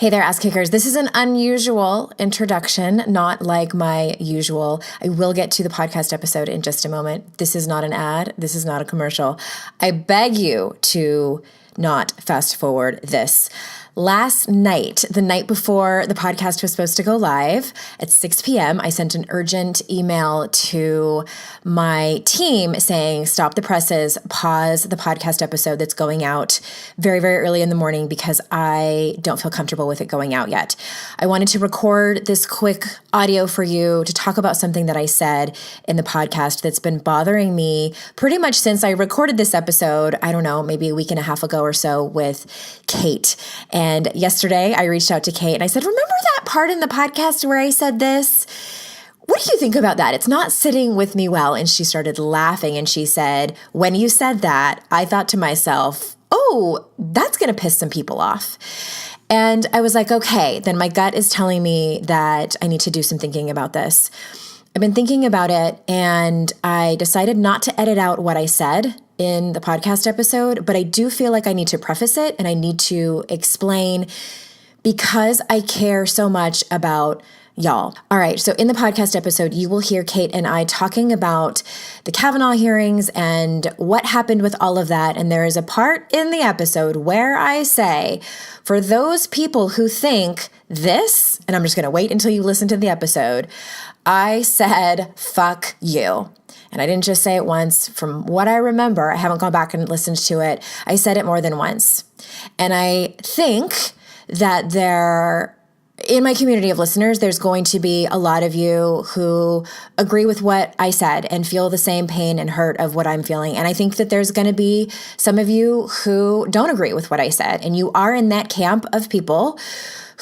Hey there, ass kickers. This is an unusual introduction, not like my usual. I will get to the podcast episode in just a moment. This is not an ad. This is not a commercial. I beg you to not fast forward this. Last night, the night before the podcast was supposed to go live at 6 p.m., I sent an urgent email to my team saying, stop the presses, pause the podcast episode that's going out very, very early in the morning because I don't feel comfortable with it going out yet. I wanted to record this quick audio for you to talk about something that I said in the podcast that's been bothering me pretty much since I recorded this episode, I don't know, maybe a week and a half ago or so with Kate. And yesterday I reached out to Kate and I said, remember that part in the podcast where I said this? What do you think about that? It's not sitting with me well. And she started laughing and she said, when you said that, I thought to myself, oh, that's going to piss some people off. And I was like, okay, then my gut is telling me that I need to do some thinking about this. I've been thinking about it and I decided not to edit out what I said in the podcast episode, but I do feel like I need to preface it and I need to explain because I care so much about y'all. All right, so in the podcast episode, you will hear Kate and I talking about the Kavanaugh hearings and what happened with all of that. And there is a part in the episode where I say, for those people who think this, and I'm just going to wait until you listen to the episode, I said, fuck you. And I didn't just say it once. From what I remember, I haven't gone back and listened to it. I said it more than once. And I think that in my community of listeners, there's going to be a lot of you who agree with what I said and feel the same pain and hurt of what I'm feeling. And I think that there's going to be some of you who don't agree with what I said. And you are in that camp of people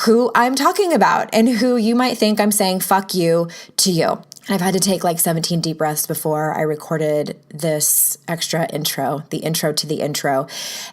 who I'm talking about and who you might think I'm saying fuck you to you. I've had to take like 17 deep breaths before I recorded this extra intro, the intro to the intro.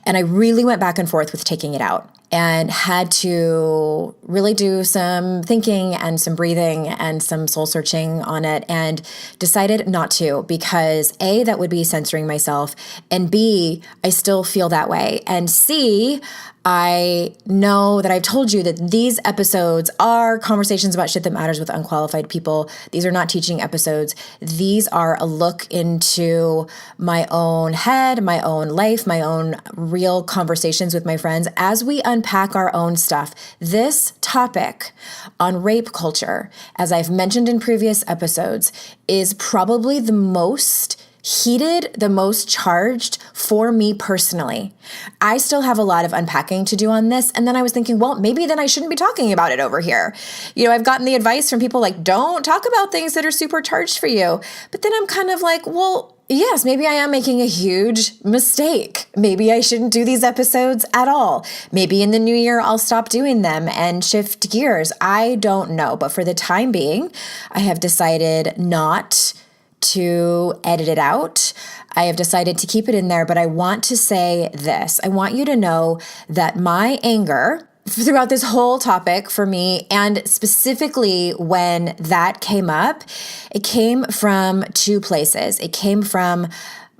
And I really went back and forth with taking it out and had to really do some thinking and some breathing and some soul searching on it and decided not to because A, that would be censoring myself, and B, I still feel that way, and C, I know that I've told you that these episodes are conversations about shit that matters with unqualified people. These are not teaching episodes. These are a look into my own head, my own life, my own real conversations with my friends as we unpack our own stuff. This topic on rape culture, as I've mentioned in previous episodes, is probably the most heated, the most charged for me personally. I still have a lot of unpacking to do on this. And then I was thinking, well, maybe then I shouldn't be talking about it over here. You know, I've gotten the advice from people like, don't talk about things that are super charged for you. But then I'm kind of like, well, yes, maybe I am making a huge mistake. Maybe I shouldn't do these episodes at all. Maybe in the new year, I'll stop doing them and shift gears. I don't know. But for the time being, I have decided not to edit it out. I have decided to keep it in there, but I want to say this. I want you to know that my anger throughout this whole topic for me, and specifically when that came up, it came from two places. It came from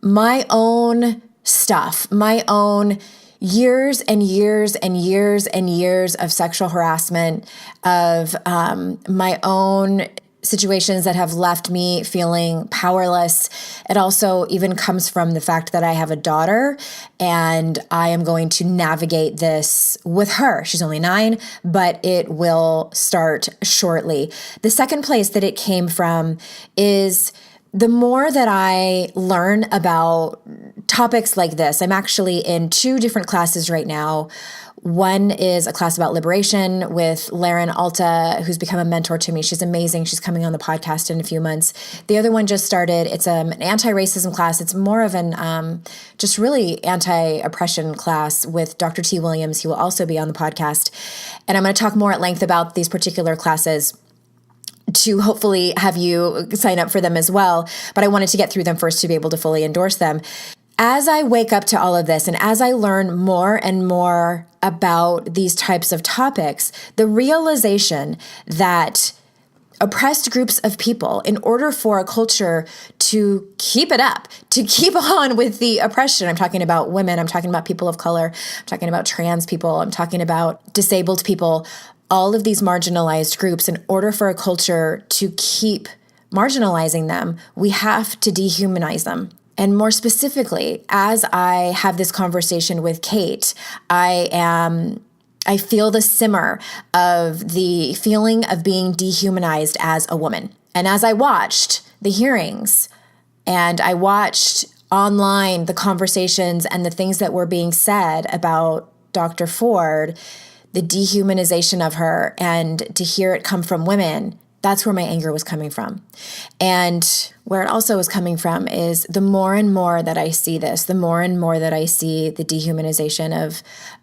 my own stuff, my own years and years and years and years of sexual harassment, of my own situations that have left me feeling powerless. It also even comes from the fact that I have a daughter and I am going to navigate this with her. She's only 9, but it will start shortly. The second place that it came from is the more that I learn about topics like this. I'm actually in 2 different classes right now. One is a class about liberation with Laren Alta, who's become a mentor to me. She's amazing. She's coming on the podcast in a few months. The other one just started. It's an anti-racism class. It's more of an just really anti-oppression class with Dr. T. Williams. He will also be on the podcast. And I'm going to talk more at length about these particular classes to hopefully have you sign up for them as well. But I wanted to get through them first to be able to fully endorse them. As I wake up to all of this and as I learn more and more about these types of topics, the realization that oppressed groups of people, in order for a culture to keep it up, to keep on with the oppression. I'm talking about women, I'm talking about people of color, I'm talking about trans people, I'm talking about disabled people, all of these marginalized groups. In order for a culture to keep marginalizing them, we have to dehumanize them. And more specifically, as I have this conversation with Kate, I feel the simmer of the feeling of being dehumanized as a woman. And as I watched the hearings and I watched online the conversations and the things that were being said about Dr. Ford, the dehumanization of her, and to hear it come from women, that's where my anger was coming from. And where it also was coming from is the more and more that I see this, the more and more that I see the dehumanization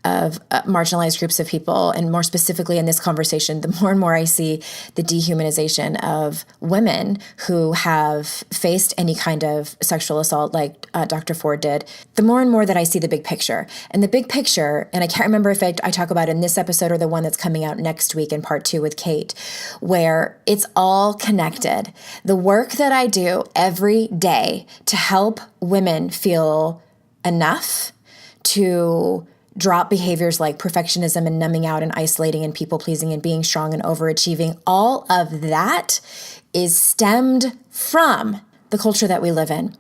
of marginalized groups of people, and more specifically in this conversation, the more and more I see the dehumanization of women who have faced any kind of sexual assault like Dr. Ford did, the more and more that I see the big picture. And the big picture, and I can't remember if I talk about it in this episode or the one that's coming out next week in part 2 with Kate, where it's all connected. The work that I do every day to help women feel enough to drop behaviors like perfectionism and numbing out and isolating and people pleasing and being strong and overachieving, all of that is stemmed from the culture that we live in.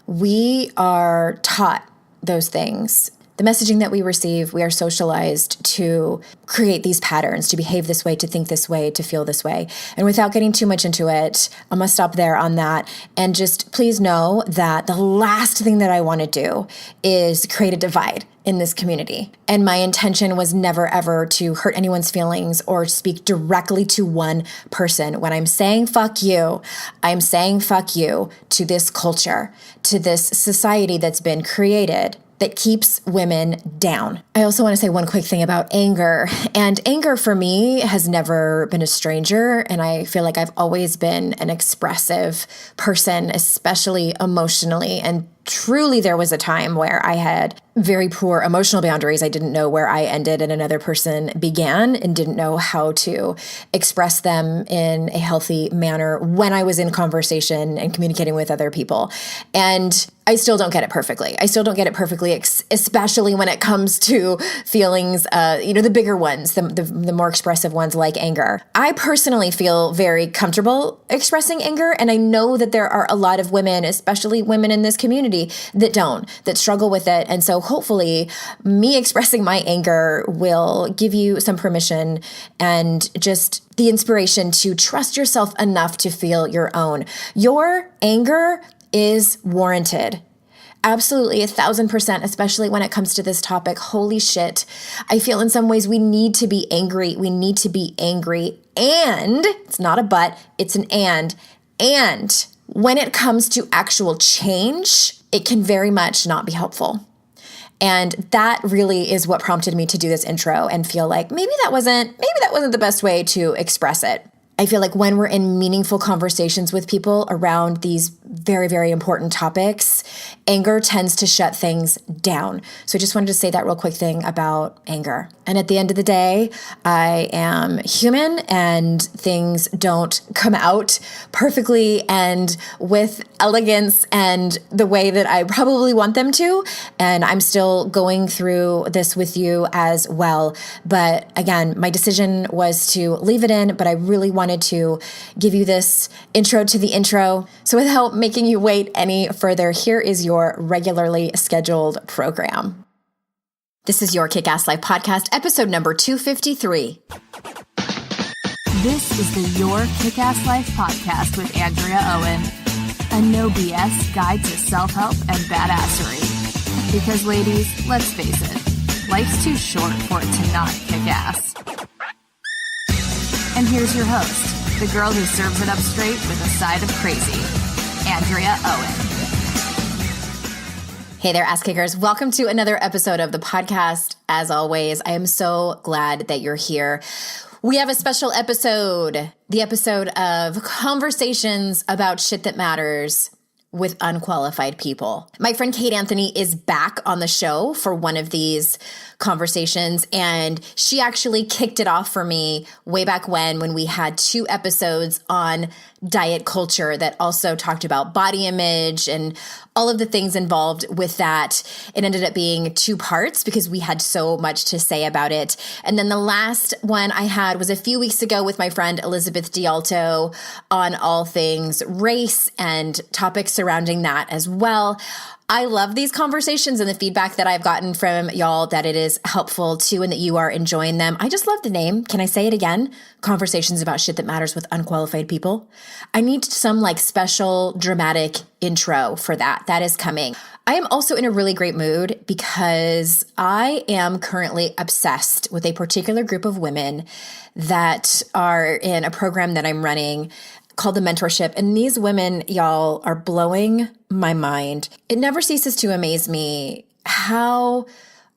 We are taught those things. The messaging that we receive, we are socialized to create these patterns, to behave this way, to think this way, to feel this way. And without getting too much into it, I'm going to stop there on that. And just please know that the last thing that I want to do is create a divide in this community. And my intention was never, ever to hurt anyone's feelings or speak directly to one person. When I'm saying fuck you, I'm saying fuck you to this culture, to this society that's been created that keeps women down. I also want to say one quick thing about anger. And anger for me has never been a stranger. And I feel like I've always been an expressive person, especially emotionally. And truly, there was a time where I had very poor emotional boundaries. I didn't know where I ended and another person began, and didn't know how to express them in a healthy manner when I was in conversation and communicating with other people. And I still don't get it perfectly. Especially when it comes to feelings, the bigger ones, the more expressive ones like anger. I personally feel very comfortable expressing anger. And I know that there are a lot of women, especially women in this community, that struggle with it. And so hopefully me expressing my anger will give you some permission and just the inspiration to trust yourself enough to feel your own. Your anger is warranted. Absolutely, 1,000%, especially when it comes to this topic. Holy shit. I feel in some ways we need to be angry. We need to be angry. And it's not a but, it's an and. And when it comes to actual change, it can very much not be helpful. And that really is what prompted me to do this intro and feel like maybe that wasn't the best way to express it. I feel like when we're in meaningful conversations with people around these very, very important topics, anger tends to shut things down. So I just wanted to say that real quick thing about anger. And at the end of the day, I am human and things don't come out perfectly and with elegance and the way that I probably want them to. And I'm still going through this with you as well. But again, my decision was to leave it in, but I really wanted to give you this intro to the intro. So without making you wait any further, here is your regularly scheduled program. This is your Kick-Ass Life podcast, episode number 253. This is the Your Kick-Ass Life podcast with Andrea Owen, a no BS guide to self-help and badassery. Because ladies, let's face it, life's too short for it to not kick ass. And here's your host, the girl who serves it up straight with a side of crazy, Andrea Owen. Hey there, ass kickers. Welcome to another episode of the podcast. As always, I am so glad that you're here. We have a special episode, the episode of conversations about shit that matters with unqualified people. My friend Kate Anthony is back on the show for one of these conversations, and she actually kicked it off for me way back when we had 2 episodes on diet culture that also talked about body image and all of the things involved with that. It ended up being 2 parts because we had so much to say about it. And then the last one I had was a few weeks ago with my friend Elizabeth Dialto on all things race and topics surrounding that as well. I love these conversations and the feedback that I've gotten from y'all that it is helpful too and that you are enjoying them. I just love the name. Can I say it again? Conversations about shit that matters with unqualified people. I need some like special dramatic intro for that. That is coming. I am also in a really great mood because I am currently obsessed with a particular group of women that are in a program that I'm running called the mentorship. And these women, y'all, are blowing my mind. It never ceases to amaze me how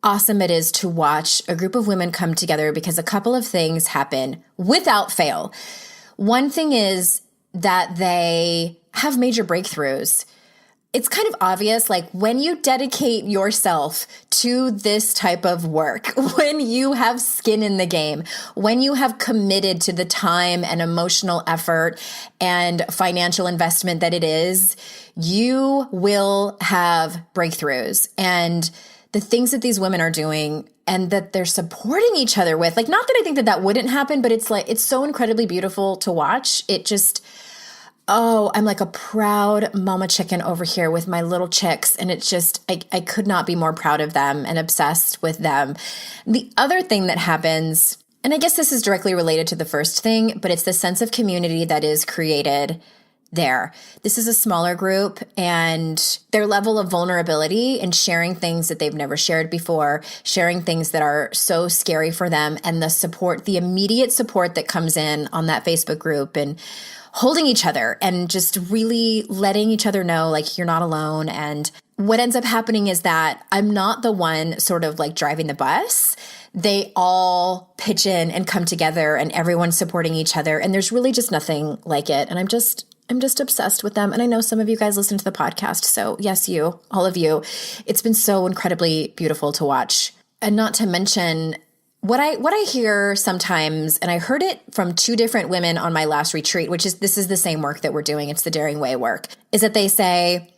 awesome it is to watch a group of women come together because a couple of things happen without fail. One thing is that they have major breakthroughs. It's kind of obvious, like when you dedicate yourself to this type of work, when you have skin in the game, when you have committed to the time and emotional effort and financial investment that it is, you will have breakthroughs. And the things that these women are doing and that they're supporting each other with, like, not that I think that that wouldn't happen, but it's like, it's so incredibly beautiful to watch. It just, oh, I'm like a proud mama chicken over here with my little chicks. And it's just, I could not be more proud of them and obsessed with them. The other thing that happens, and I guess this is directly related to the first thing, but it's the sense of community that is created there. This is a smaller group, and their level of vulnerability and sharing things that they've never shared before, sharing things that are so scary for them, and the support, the immediate support that comes in on that Facebook group, and holding each other and just really letting each other know, like, you're not alone. And what ends up happening is that I'm not the one sort of like driving the bus. They all pitch in and come together and everyone's supporting each other. And there's really just nothing like it. And I'm just obsessed with them. And I know some of you guys listen to the podcast. So yes, you, all of you, it's been so incredibly beautiful to watch. And not to mention what I hear sometimes, and I heard it from 2 different women on my last retreat, this is the same work that we're doing. It's the Daring Way work, is that they say,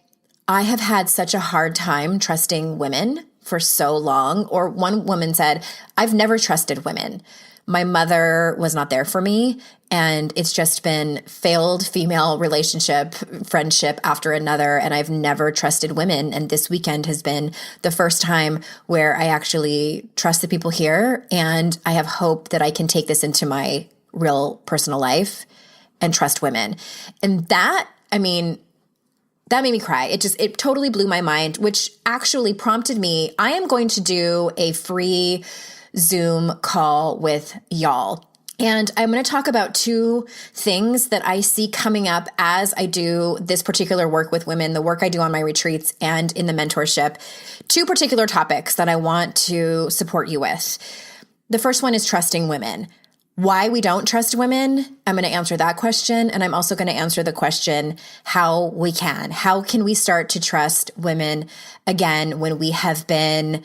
I have had such a hard time trusting women for so long. Or one woman said, I've never trusted women. My mother was not there for me, and it's just been failed female relationship, friendship after another, and I've never trusted women. And this weekend has been the first time where I actually trust the people here, and I have hope that I can take this into my real personal life and trust women. And that, I mean, that made me cry. It totally blew my mind, which actually prompted me. I am going to do a free Zoom call with y'all. And I'm going to talk about 2 things that I see coming up as I do this particular work with women, the work I do on my retreats and in the mentorship. 2 particular topics that I want to support you with. The first one is trusting women. Why we don't trust women, I'm going to answer that question. And I'm also going to answer the question, how we can. How can we start to trust women again when we have been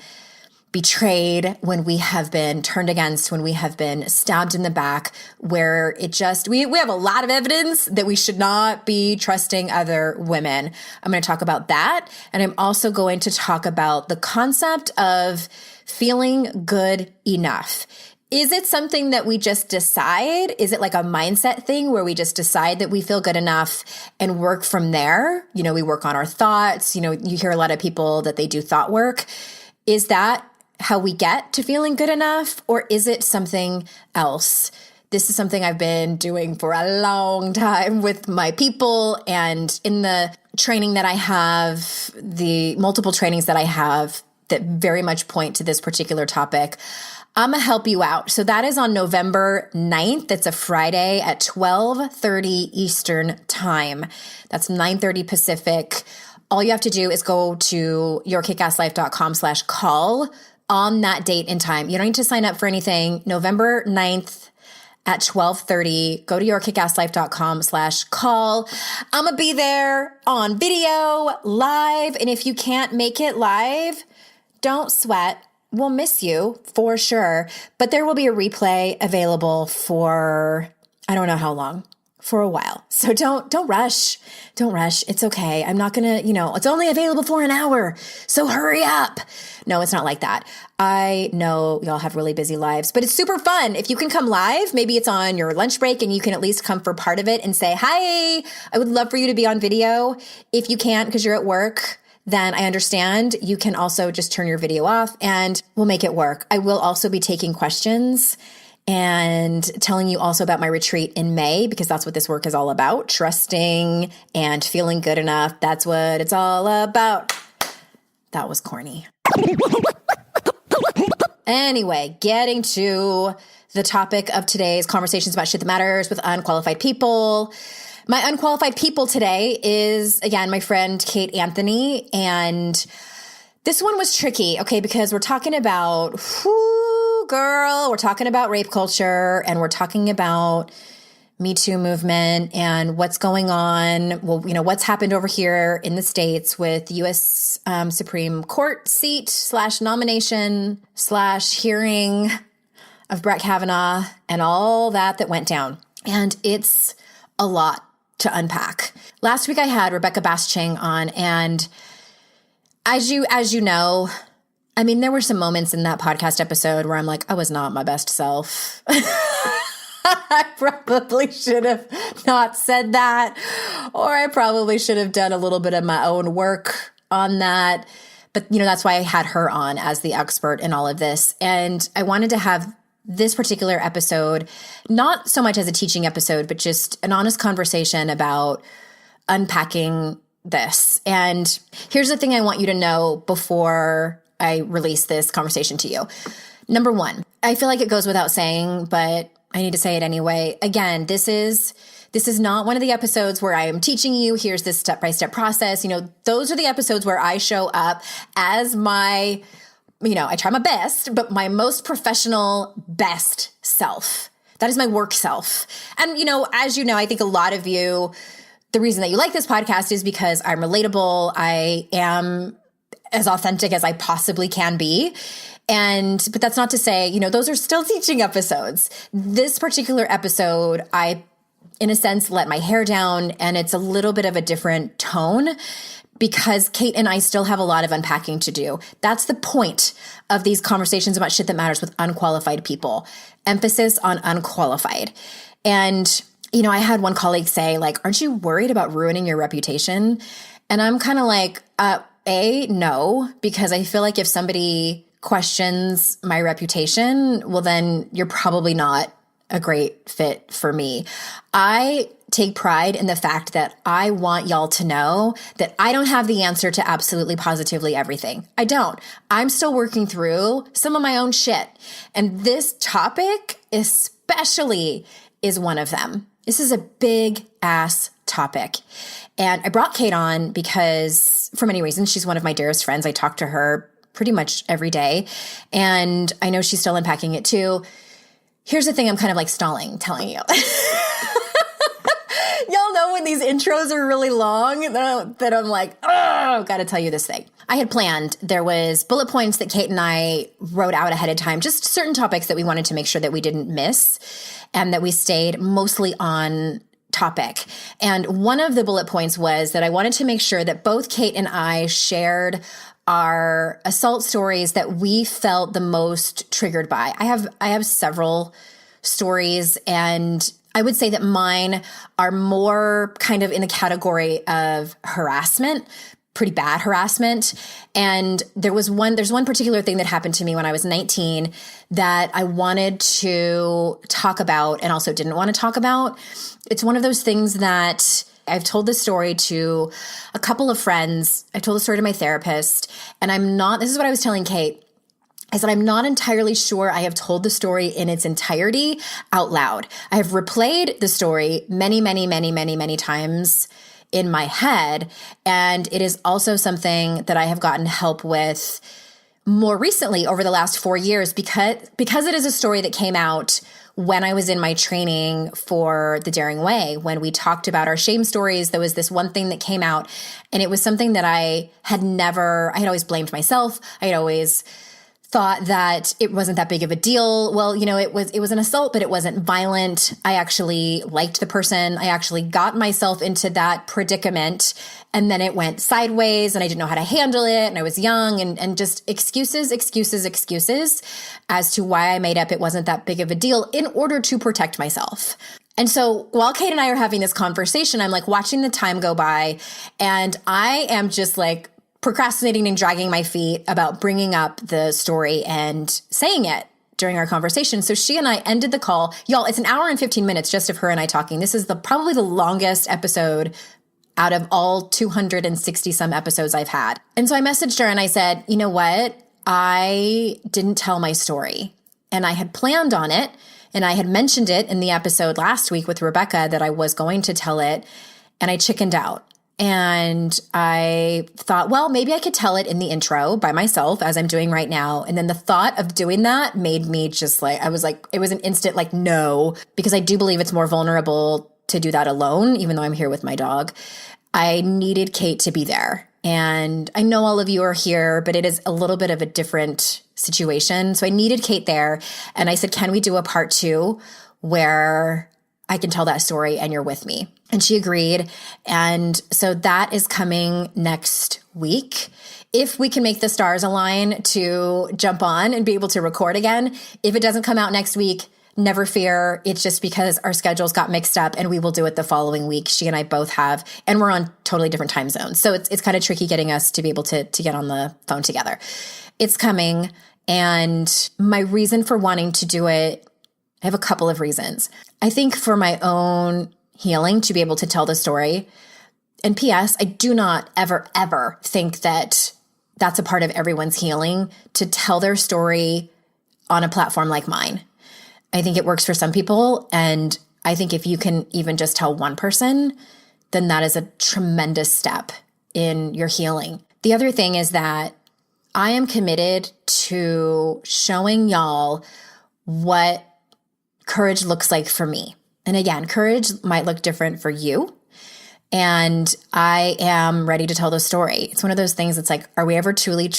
betrayed, when we have been turned against, when we have been stabbed in the back, where it just, we have a lot of evidence that we should not be trusting other women. I'm going to talk about that. And I'm also going to talk about the concept of feeling good enough. Is it something that we just decide? Is it like a mindset thing where we just decide that we feel good enough and work from there? You know, we work on our thoughts. You know, you hear a lot of people that they do thought work. Is that how we get to feeling good enough, or is it something else? This is something I've been doing for a long time with my people, and in the training that I have, the multiple trainings that I have that very much point to this particular topic, I'm going to help you out. So that is on November 9th. It's a Friday at 12:30 Eastern time. That's 9:30 Pacific. All you have to do is go to yourkickasslife.com/call on that date and time. You don't need to sign up for anything. November 9th at 12:30. Go to yourkickasslife.com/call. I'm going to be there on video, live. And if you can't make it live, don't sweat. We'll miss you for sure. But there will be a replay available for, I don't know how long, for a while. So don't rush. Don't rush. It's okay. I'm not going to, it's only available for an hour. So hurry up. No, it's not like that. I know y'all have really busy lives, but it's super fun. If you can come live, maybe it's on your lunch break and you can at least come for part of it and say, hi, I would love for you to be on video. If you can't because you're at work, then I understand. You can also just turn your video off and we'll make it work. I will also be taking questions and telling you also about my retreat in May, because that's what this work is all about. Trusting and feeling good enough. That's what it's all about. That was corny. Anyway, getting to the topic of today's conversations about shit that matters with unqualified people. My unqualified people today is, again, my friend Kate Anthony. And this one was tricky, okay, because we're talking about, we're talking about rape culture and we're talking about Me Too movement and what's going on. Well, what's happened over here in the States with the U.S. Supreme Court seat / nomination / hearing of Brett Kavanaugh and all that went down. And it's a lot to unpack. Last week I had Rebecca Basching on, and as you know, I mean, there were some moments in that podcast episode where I'm like, I was not my best self. I probably should have not said that, or I probably should have done a little bit of my own work on that. But, that's why I had her on as the expert in all of this. And I wanted to have this particular episode, not so much as a teaching episode, but just an honest conversation about unpacking this. And here's the thing I want you to know before I release this conversation to you. Number one, I feel like it goes without saying, but I need to say it anyway. Again, this is not one of the episodes where I am teaching you, here's this step-by-step process. Those are the episodes where I show up as my, I try my best, but my most professional, best self. That is my work self. And, as you know, I think a lot of you, the reason that you like this podcast is because I'm relatable. I am as authentic as I possibly can be. But that's not to say, those are still teaching episodes. This particular episode, I, in a sense, let my hair down, and it's a little bit of a different tone because Kate and I still have a lot of unpacking to do. That's the point of these conversations about shit that matters with unqualified people. Emphasis on unqualified. And, I had one colleague say, aren't you worried about ruining your reputation? And I'm kind of like, no, because I feel like if somebody questions my reputation, well, then you're probably not a great fit for me. I take pride in the fact that I want y'all to know that I don't have the answer to absolutely positively everything. I don't. I'm still working through some of my own shit. And this topic especially is one of them. This is a big ass topic. And I brought Kate on because for many reasons, she's one of my dearest friends. I talk to her pretty much every day. And I know she's still unpacking it too. Here's the thing I'm kind of stalling telling you. Y'all know when these intros are really long that I'm like, oh, got to tell you this thing. I had planned, there was bullet points that Kate and I wrote out ahead of time, just certain topics that we wanted to make sure that we didn't miss and that we stayed mostly on topic. And one of the bullet points was that I wanted to make sure that both Kate and I shared our assault stories that we felt the most triggered by. I have several stories, and I would say that mine are more kind of in the category of harassment, pretty bad harassment. And there's one particular thing that happened to me when I was 19 that I wanted to talk about and also didn't want to talk about. It's one of those things that I've told this story to a couple of friends. I told the story to my therapist, and this is what I was telling Kate, is that I'm not entirely sure I have told the story in its entirety out loud. I have replayed the story many, many, many, many, many times in my head. And it is also something that I have gotten help with more recently over the last 4 years because it is a story that came out when I was in my training for the Daring Way, when we talked about our shame stories, there was this one thing that came out, and it was something that I had always blamed myself. I had always thought that it wasn't that big of a deal. Well, it was an assault, but it wasn't violent. I actually liked the person. I actually got myself into that predicament, and then it went sideways, and I didn't know how to handle it, and I was young, and just excuses as to why I made up it wasn't that big of a deal in order to protect myself. And so while Kate and I are having this conversation, I'm like watching the time go by, and I am just like procrastinating and dragging my feet about bringing up the story and saying it during our conversation. So she and I ended the call. Y'all, it's an hour and 15 minutes just of her and I talking. This is probably the longest episode out of all 260 some episodes I've had. And so I messaged her and I said, you know what? I didn't tell my story, and I had planned on it, and I had mentioned it in the episode last week with Rebecca that I was going to tell it, and I chickened out. And I thought, well, maybe I could tell it in the intro by myself as I'm doing right now. And then the thought of doing that made me just like, it was an instant like, no, because I do believe it's more vulnerable to do that alone, even though I'm here with my dog. I needed Kate to be there. And I know all of you are here, but it is a little bit of a different situation. So I needed Kate there. And I said, can we do a part 2 where I can tell that story and you're with me? And she agreed. And so that is coming next week. If we can make the stars align to jump on and be able to record again. If it doesn't come out next week, never fear. It's just because our schedules got mixed up, and we will do it the following week. She and I both have, and we're on totally different time zones. So it's kind of tricky getting us to be able to get on the phone together. It's coming. And my reason for wanting to do it, I have a couple of reasons. I think for my own healing to be able to tell the story. And P.S., I do not ever think that that's a part of everyone's healing to tell their story on a platform like mine. I think it works for some people. And I think if you can even just tell one person, then that is a tremendous step in your healing. The other thing is that I am committed to showing y'all what courage looks like for me. And again, courage might look different for you. And I am ready to tell the story. It's one of those things that's like, are we ever truly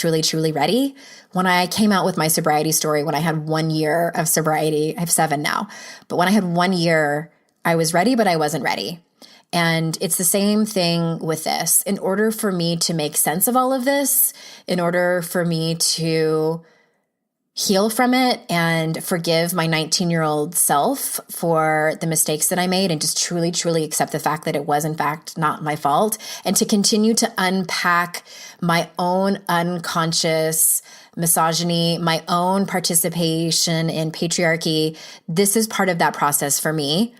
ready? When I came out with my sobriety story, when I had 1 year of sobriety, I have 7 now, but when I had 1 year, I was ready, but I wasn't ready. And it's the same thing with this. In order for me to make sense of all of this, in order for me to heal from it and forgive my 19-year-old self for the mistakes that I made, and just truly accept the fact that it was in fact not my fault, and to continue to unpack my own unconscious misogyny, my own participation in patriarchy. This is part of that process for me.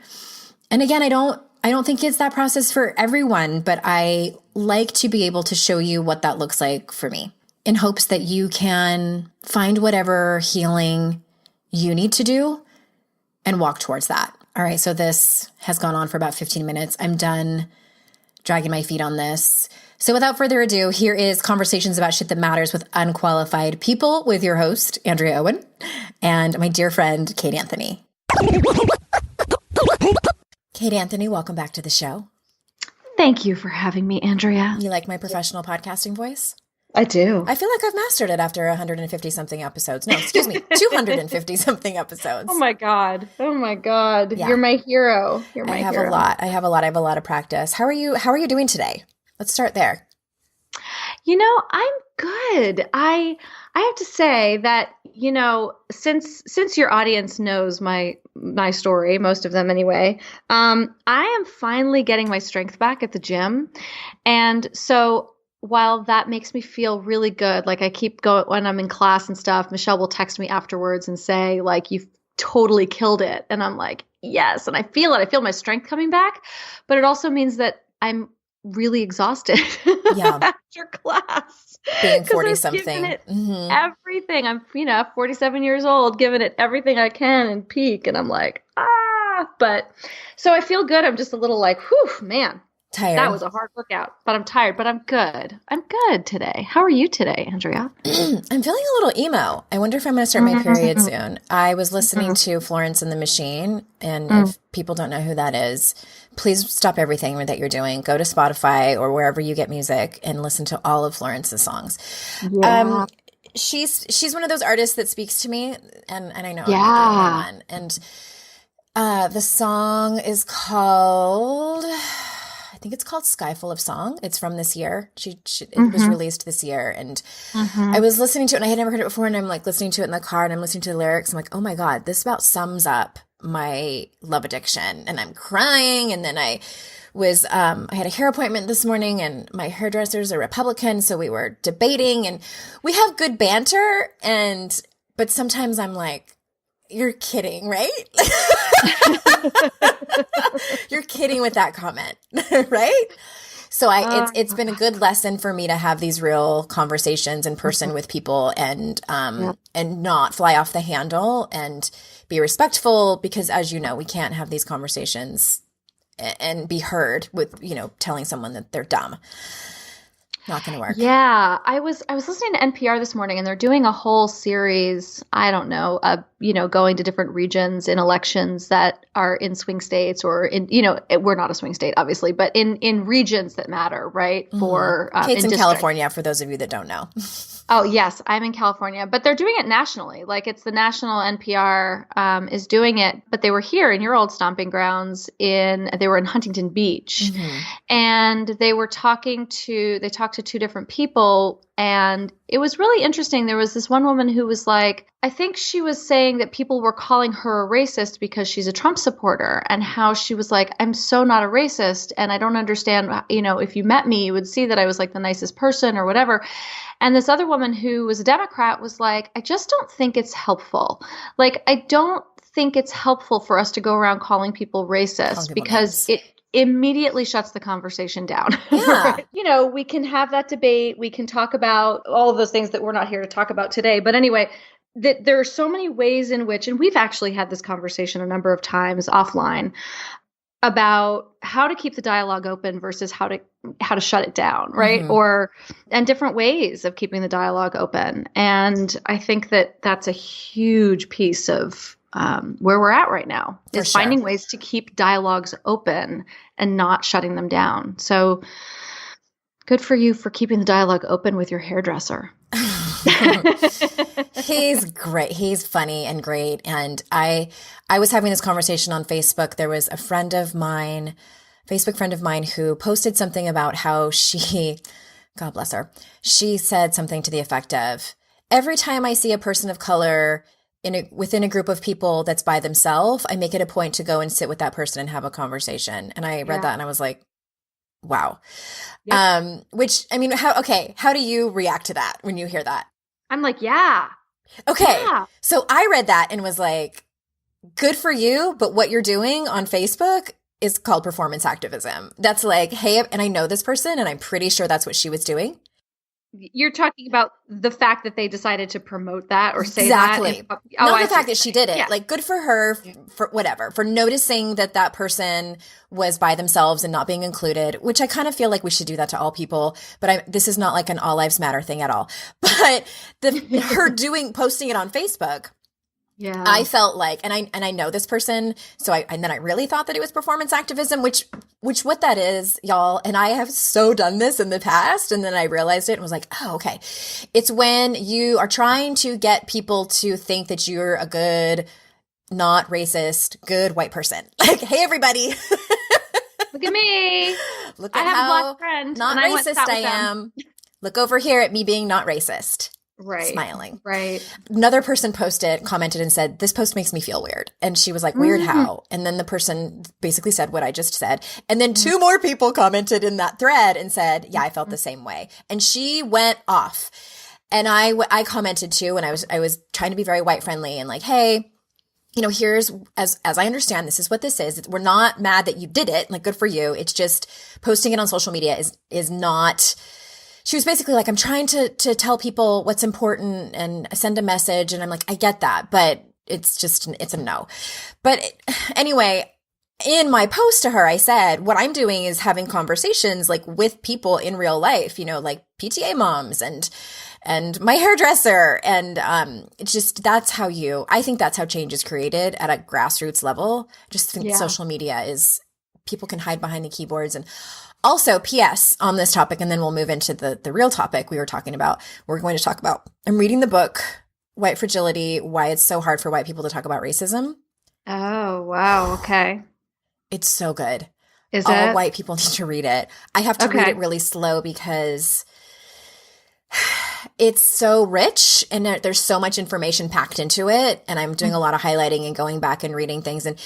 And again, I don't think it's that process for everyone, but I like to be able to show you what that looks like for me, in hopes that you can find whatever healing you need to do and walk towards that. All right, so this has gone on for about 15 minutes. I'm done dragging my feet on this. So without further ado, here is Conversations About Shit That Matters with Unqualified People with your host, Andrea Owen, and my dear friend, Kate Anthony. Kate Anthony, welcome back to the show. Thank you for having me, Andrea. You like my professional podcasting voice? I do. I feel like I've mastered it after 150-something episodes. No, excuse me, 250-something episodes. Oh my God. Yeah. You're my hero. I have a lot of practice. How are you doing today? Let's start there. I'm good. I have to say that, since your audience knows my story, most of them anyway, I am finally getting my strength back at the gym. And so while that makes me feel really good, like I keep going when I'm in class and stuff, Michelle will text me afterwards and say, like, you've totally killed it. And I'm like, yes. And I feel it. I feel my strength coming back. But it also means that I'm really exhausted after class. Being 40-something. Everything. I'm, 47 years old, giving it everything I can and peak. And I'm like, But so I feel good. I'm just a little like, whew, man. That Tired. was a hard workout, but I'm tired, but I'm good. I'm good today. How are you today, Andrea? I'm feeling a little emo. I wonder if I'm going to start my period Mm, soon. I was listening mm, to Florence and the Machine, and mm. if people don't know who that is, please stop everything that you're doing. Go to Spotify or wherever you get music and listen to all of Florence's songs. Yeah. Um, she's one of those artists that speaks to me, and I know I'm not the only Yeah. one. And the song is called, I think it's called Sky Full of Song. It's from this year. It was Hmm. released this year. And Hmm. I was listening to it and I had never heard it before. And I'm like listening to it in the car and I'm listening to the lyrics. I'm like, oh my God, this about sums up my love addiction. And I'm crying. And then I had a hair appointment this morning and my hairdresser's a Republican. So we were debating and we have good banter. But sometimes I'm like, you're kidding, right? You're kidding with that comment, right? So it's been a good lesson for me to have these real conversations in person with people Yeah. and not fly off the handle and be respectful because as you know, we can't have these conversations and be heard with, telling someone that they're dumb. Not going to work. Yeah, I was listening to NPR this morning and they're doing a whole series, I don't know, going to different regions in elections that are in swing states or we're not a swing state obviously, but in regions that matter, right? For Kate's in districts. California, for those of you that don't know. Oh, yes, I'm in California, but they're doing it nationally. Like it's the national NPR is doing it, but they were here in your old stomping grounds they were in Huntington Beach. And they talked to two different people and it was really interesting. There was this one woman who was like, I think she was saying that people were calling her a racist because she's a Trump supporter and how she was like, I'm so not a racist. And I don't understand, if you met me, you would see that I was like the nicest person or whatever. And this other woman who was a Democrat was like, I just don't think it's helpful. Like, I don't think it's helpful for us to go around calling people racist because it immediately shuts the conversation down. Yeah. We can have that debate. We can talk about all of those things that we're not here to talk about today. But anyway, there are so many ways in which, and we've actually had this conversation a number of times offline about how to keep the dialogue open versus how to shut it down, right? And different ways of keeping the dialogue open. And I think that that's a huge piece of where we're at right now is finding ways to keep dialogues open and not shutting them down. So good for you for keeping the dialogue open with your hairdresser. He's great. He's funny and great. And I was having this conversation on Facebook. There was a Facebook friend of mine who posted something about how God bless her, she said something to the effect of, every time I see a person of color within a group of people that's by themselves, I make it a point to go and sit with that person and have a conversation. And I read that and I was like, wow. Yep. Which, I mean, how do you react to that when you hear that? I'm like, yeah. Okay. Yeah. So I read that and was like, good for you. But what you're doing on Facebook is called performance activism. That's like, hey, and I know this person and I'm pretty sure that's what she was doing. You're talking about the fact that they decided to promote that or say exactly. that. Not the fact that she did it. Yeah. Like, good for her for whatever, for noticing that person was by themselves and not being included, which I kind of feel like we should do that to all people. But this is not like an all lives matter thing at all. But her posting it on Facebook. Yeah. I felt like, and I know this person, and then I really thought that it was performance activism, which what that is, y'all, and I have so done this in the past, and then I realized it and was like, oh, okay. It's when you are trying to get people to think that you're a good, not racist, good white person. Like, hey, everybody. Look at me. Look at I have how a black friend, not racist I am. Look over here at me being not racist. Right. Smiling. Right. Another person commented and said, this post makes me feel weird. And she was like, weird how? And then the person basically said what I just said. And then two more people commented in that thread and said, yeah, I felt the same way. And she went off. And I commented too. And I was trying to be very white friendly and like, hey, here's, as I understand, this is what this is. We're not mad that you did it. Like, good for you. It's just posting it on social media is not. She was basically like, I'm trying to tell people what's important and send a message. And I'm like, I get that, but it's a no. But anyway, in my post to her, I said, what I'm doing is having conversations like with people in real life, you know, like PTA moms and my hairdresser. And it's just, I think that's how change is created at a grassroots level. Just think social media is, people can hide behind the keyboards. And also, P.S. on this topic, and then we'll move into the real topic we were talking about. We're going to talk about, I'm reading the book, White Fragility, Why It's So Hard for White People to Talk About Racism. Oh, wow. Okay. It's so good. Is All it? white people need to read it. I have to read it really slow because it's so rich and there's so much information packed into it. And I'm doing a lot of highlighting and going back and reading things. And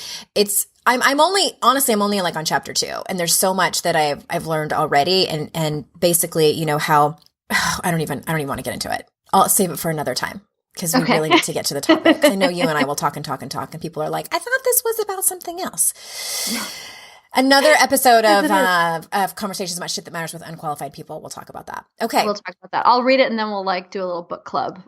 I'm only like on chapter 2, and there's so much that I've learned already. And basically, you know, how I don't even want to get into it. I'll save it for another time because we really need to get to the topic. I know you and I will talk and talk and talk, and people are like, I thought this was about something else. Another episode of Conversations About Shit That Matters with Unqualified People. We'll talk about that. Okay. We'll talk about that. I'll read it and then we'll like do a little book club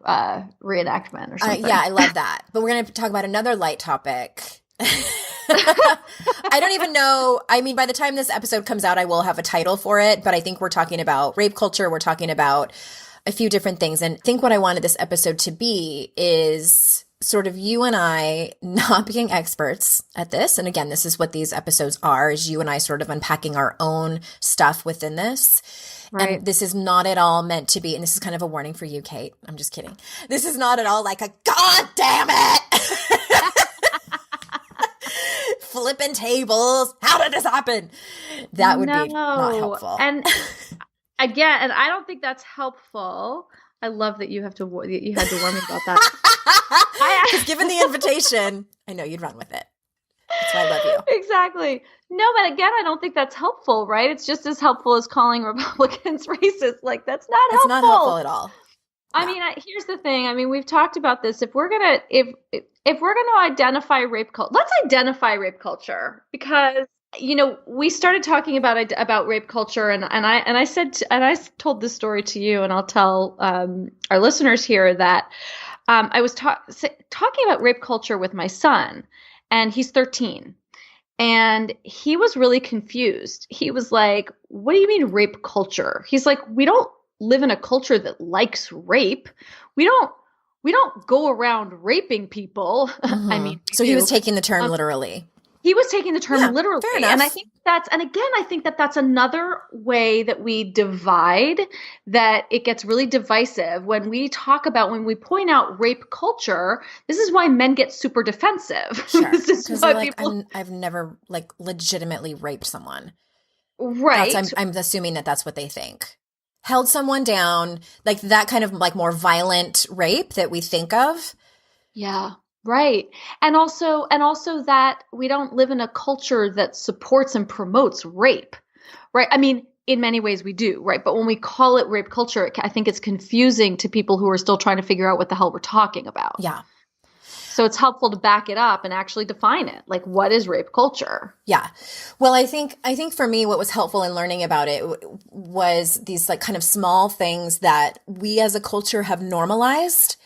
reenactment or something. Yeah, I love that. But we're going to talk about another light topic. I don't even know. I mean, by the time this episode comes out, I will have a title for it. But I think we're talking about rape culture. We're talking about a few different things. And I think what I wanted this episode to be is sort of you and I not being experts at this. And again, this is what these episodes are, is you and I sort of unpacking our own stuff within this. Right. And this is not at all meant to be, and this is kind of a warning for you, Kate. I'm just kidding. This is not at all like a, God damn it! Flipping tables. How did this happen? That would be not helpful. And again, and I don't think that's helpful. I love that you had to warn me about that. Because given the invitation, I know you'd run with it. That's why I love you. Exactly. No, but again, I don't think that's helpful, right? It's just as helpful as calling Republicans racist. Like, that's not helpful. It's not helpful at all. I mean, here's the thing. I mean, we've talked about this. If we're gonna identify rape culture, let's identify rape culture, because you know, we started talking about rape culture, and I told this story to you, and I'll tell our listeners here that I was talking about rape culture with my son, and he's 13, and he was really confused. He was like, "What do you mean rape culture?" He's like, "We don't live in a culture that likes rape. We don't go around raping people." Mm-hmm. I mean, so he was taking the term literally. He was taking the term literally. Fair enough. And I think that's another way that we divide, that it gets really divisive when we point out rape culture. This is why men get super defensive. Sure. This is why like, I've never like legitimately raped someone. Right. I'm assuming that's what they think. Held someone down, like that kind of like more violent rape that we think of. Yeah. Right. And also that we don't live in a culture that supports and promotes rape. Right. I mean, in many ways we do. Right. But when we call it rape culture, I think it's confusing to people who are still trying to figure out what the hell we're talking about. Yeah. So it's helpful to back it up and actually define it. Like, what is rape culture? Yeah. Well, I think for me, what was helpful in learning about it was these like kind of small things that we as a culture have normalized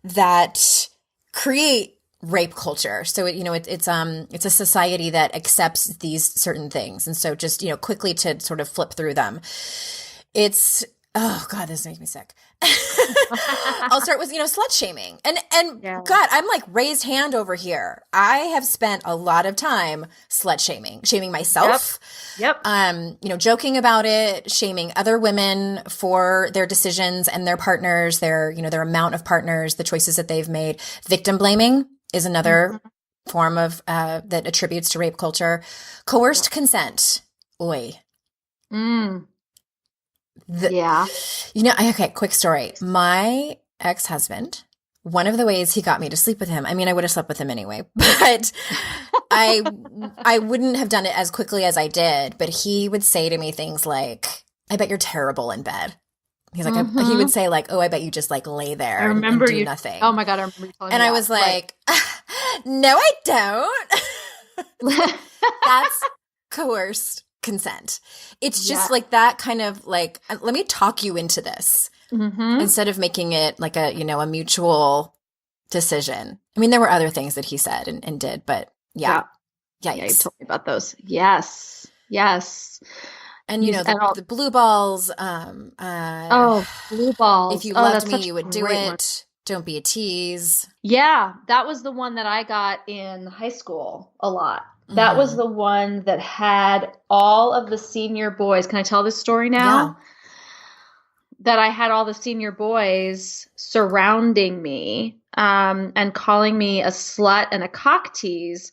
that create rape culture. So it's a society that accepts these certain things. And so just, you know, quickly to sort of flip through them. It's, oh God, this makes me sick. I'll start with, slut shaming. And yeah. God, I'm like raised hand over here. I have spent a lot of time slut shaming myself. Yep. Joking about it, shaming other women for their decisions and their partners, their amount of partners, the choices that they've made. Victim blaming is another form of, that attributes to rape culture. Coerced consent. Oy. Okay, quick story. My ex-husband, one of the ways he got me to sleep with him, I mean, I would have slept with him anyway, but I wouldn't have done it as quickly as I did, but he would say to me things like, I bet you're terrible in bed. He's like, he would say like, oh, I bet you just like lay there and do nothing. Oh my God, I remember you telling me and I was like, no, I don't. That's coerced consent. It's just like that kind of like, let me talk you into this instead of making it like a mutual decision. I mean, there were other things that he said and did, but yeah. Yeah, you Yikes. told me about those. Yes. Yes. And And all, the blue balls, blue if balls. you Oh, loved that's me, such you a would do great one. it. Don't be a tease. Yeah, that was the one that I got in high school a lot. That was Mm-hmm. the one that had all of the senior boys. Can I tell this story Yeah. now? That I had all the senior boys surrounding me, and calling me a slut and a cock tease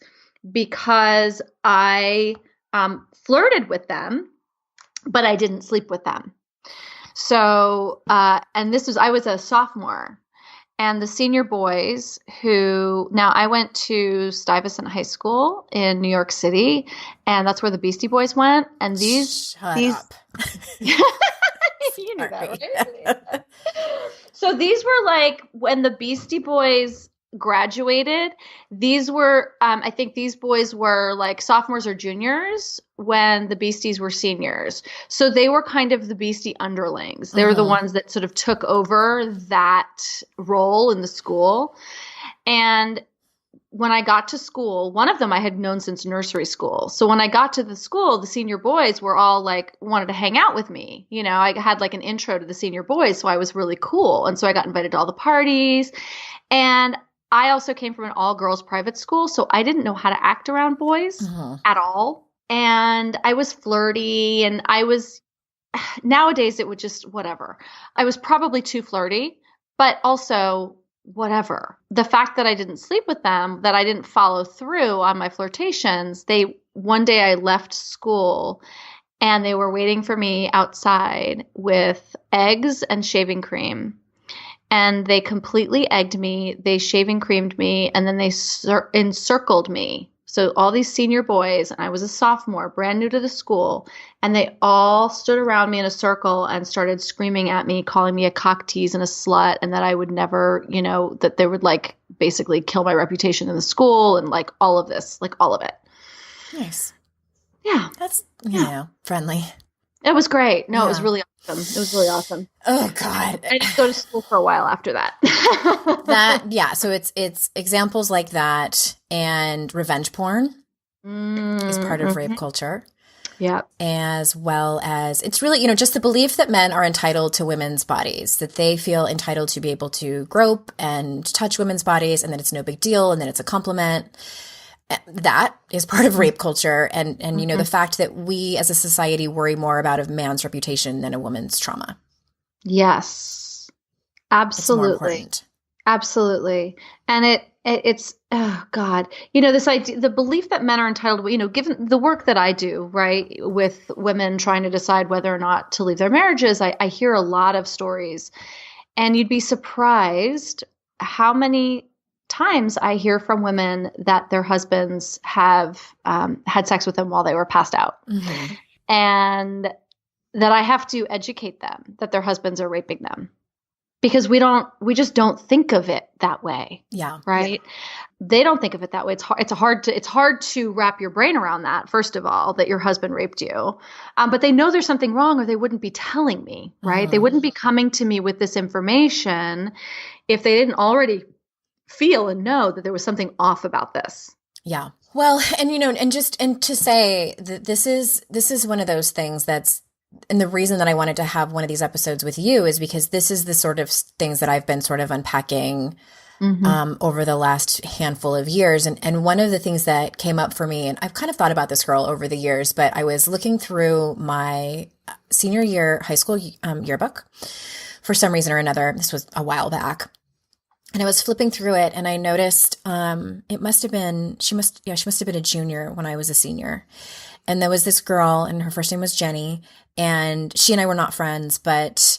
because I flirted with them, but I didn't sleep with them. So, and I was a sophomore. And the senior boys now I went to Stuyvesant High School in New York City, and that's where the Beastie Boys went. And Shut these, up. you knew that, Sorry. right? So these were like when the Beastie Boys graduated, these were, I think these boys were like sophomores or juniors when the Beasties were seniors. So they were kind of the Beastie underlings. They were the ones that sort of took over that role in the school. And when I got to school, one of them I had known since nursery school. So when I got to the school, the senior boys were all like, wanted to hang out with me. I had like an intro to the senior boys. So I was really cool. And so I got invited to all the parties. And I also came from an all girls private school. So I didn't know how to act around boys at all. And I was flirty, and nowadays it would just whatever. I was probably too flirty, but also whatever. The fact that I didn't sleep with them, that I didn't follow through on my flirtations, one day I left school and they were waiting for me outside with eggs and shaving cream. And they completely egged me, they shaving creamed me, and then they encircled me. So all these senior boys, and I was a sophomore, brand new to the school, and they all stood around me in a circle and started screaming at me, calling me a cock tease and a slut, and that I would never, that they would like basically kill my reputation in the school, and like all of this, like all of it. Nice. Yeah. That's, friendly. It was great. No, Yeah. It was really awesome. It was really awesome. Oh God. I didn't go to school for a while after that. So it's examples like that, and revenge porn is part of rape culture. Yeah. As well as it's really, just the belief that men are entitled to women's bodies, that they feel entitled to be able to grope and touch women's bodies, and that it's no big deal, and that it's a compliment. That is part of rape culture. And the fact that we as a society worry more about a man's reputation than a woman's trauma. Yes, absolutely. It's more important. Absolutely. And it's, oh God, this idea, the belief that men are entitled to, given the work that I do, right, with women trying to decide whether or not to leave their marriages, I hear a lot of stories, and you'd be surprised how many times I hear from women that their husbands have had sex with them while they were passed out, and that I have to educate them that their husbands are raping them, because we just don't think of it that way. Yeah. Right. Yeah. They don't think of it that way. It's hard to wrap your brain around that. First of all, that your husband raped you, but they know there's something wrong, or they wouldn't be telling me, right? They wouldn't be coming to me with this information if they didn't already feel and know that there was something off about this. Yeah. Well, and and to say that this is one of those things that's, and the reason that I wanted to have one of these episodes with you is because this is the sort of things that I've been sort of unpacking over the last handful of years. And one of the things that came up for me, and I've kind of thought about this girl over the years, but I was looking through my senior year high school yearbook for some reason or another. This was a while back. And I was flipping through it, and I noticed she must have been a junior when I was a senior. And there was this girl, and her first name was Jenny, and she and I were not friends, but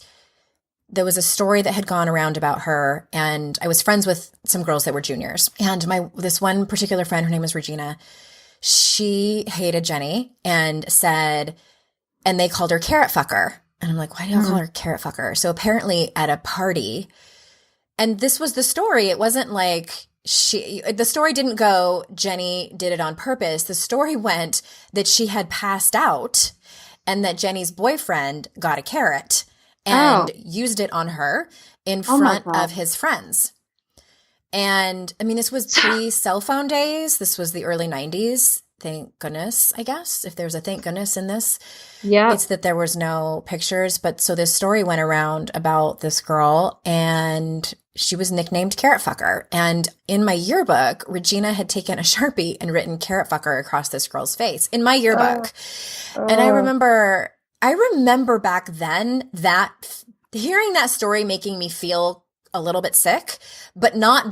there was a story that had gone around about her, and I was friends with some girls that were juniors. And this one particular friend, her name was Regina, she hated Jenny and they called her carrot fucker. And I'm like, why do you call her carrot fucker? So apparently at a party, and this was the story. It wasn't like the story didn't go, Jenny did it on purpose. The story went that she had passed out and that Jenny's boyfriend got a carrot and used it on her in front of his friends. And I mean, this was pre-cell phone days. This was the early 90s. thank goodness, I guess, if there's a thank goodness in this, Yeah. it's that there was no pictures. But so this story went around about this girl, and she was nicknamed Carrot Fucker. And in my yearbook, Regina had taken a Sharpie and written Carrot Fucker across this girl's face in my yearbook. And I remember back then that hearing that story making me feel a little bit sick, but not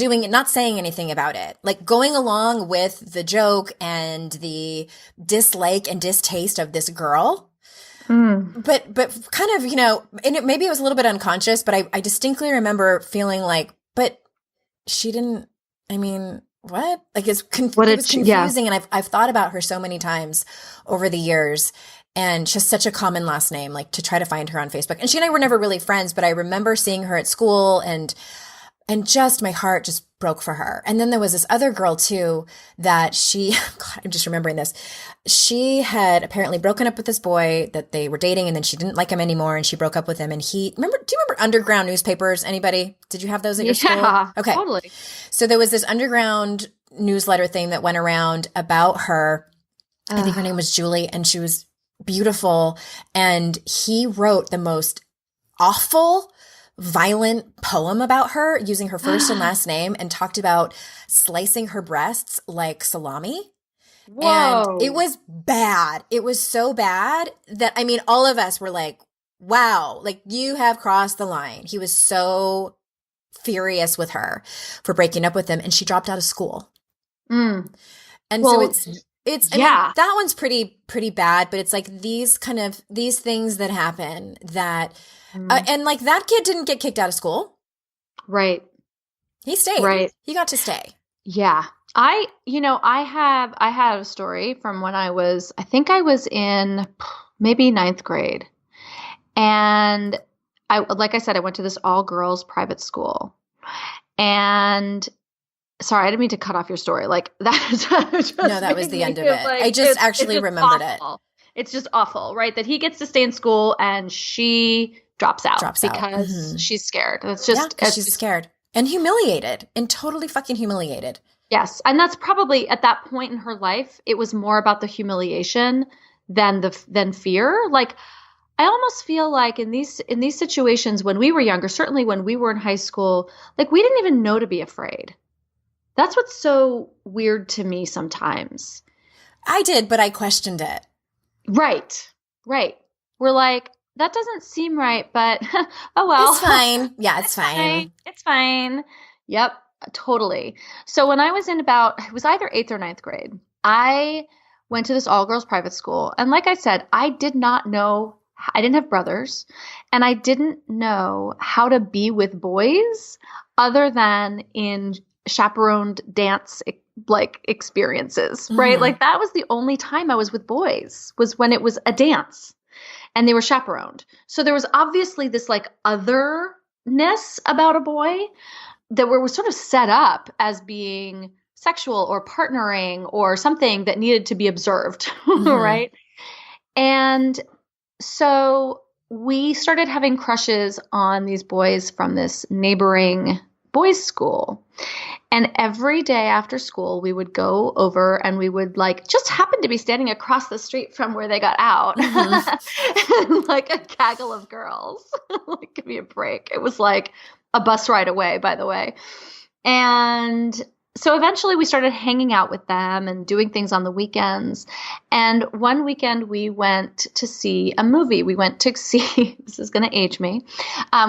saying anything about it. Like going along with the joke and the dislike and distaste of this girl. But kind of, and maybe it was a little bit unconscious, but I distinctly remember feeling like, but she didn't, I mean, what? Like it was confusing. And I've thought about her so many times over the years. And she's such a common last name, like to try to find her on Facebook. And she and I were never really friends, but I remember seeing her at school and just my heart just broke for her. And then there was this other girl too that God, I'm just remembering this. She had apparently broken up with this boy that they were dating, and then she didn't like him anymore, and she broke up with him. And do you remember underground newspapers? Anybody? Did you have those at your school? Yeah, okay. Totally. So there was this underground newsletter thing that went around about her. I think her name was Julie, and she was beautiful. And he wrote the most awful, violent poem about her using her first and last name, and talked about slicing her breasts like salami. Whoa. And it was bad. It was so bad that, I mean, all of us were like, wow, like you have crossed the line. He was so furious with her for breaking up with him, and she dropped out of school. And so it's I mean, that one's pretty bad, but it's like these things that happen that, and like that kid didn't get kicked out of school. Right. He stayed. Right. He got to stay. Yeah. I had a story from when I think I was in maybe 9th grade. And like I said, I went to this all girls private school. And sorry, I didn't mean to cut off your story. Like that. No, that was the end of it. Like, I just actually remembered awful. It's just awful, right? That he gets to stay in school and she drops out because she's scared. It's just because she's scared and humiliated and totally fucking humiliated. Yes, and that's probably at that point in her life, it was more about the humiliation than fear. Like I almost feel like in these situations when we were younger, certainly when we were in high school, like we didn't even know to be afraid. That's what's so weird to me sometimes. I did, but I questioned it. Right. We're like, that doesn't seem right, but oh well. It's fine. Yeah, it's fine. It's fine. Yep, totally. So when I was it was either 8th or 9th grade, I went to this all-girls private school. And like I said, I didn't have brothers, and I didn't know how to be with boys other than in chaperoned dance like experiences, right? Like that was the only time I was with boys, was when it was a dance and they were chaperoned. So there was obviously this like otherness about a boy that were sort of set up as being sexual or partnering or something that needed to be observed, right? And so we started having crushes on these boys from this neighboring boys' school. And every day after school, we would go over and we would like just happen to be standing across the street from where they got out. And like a gaggle of girls. Like, give me a break. It was like a bus ride away, by the way. And so eventually we started hanging out with them and doing things on the weekends. And one weekend we went to see a movie. We went to see, this is going to age me.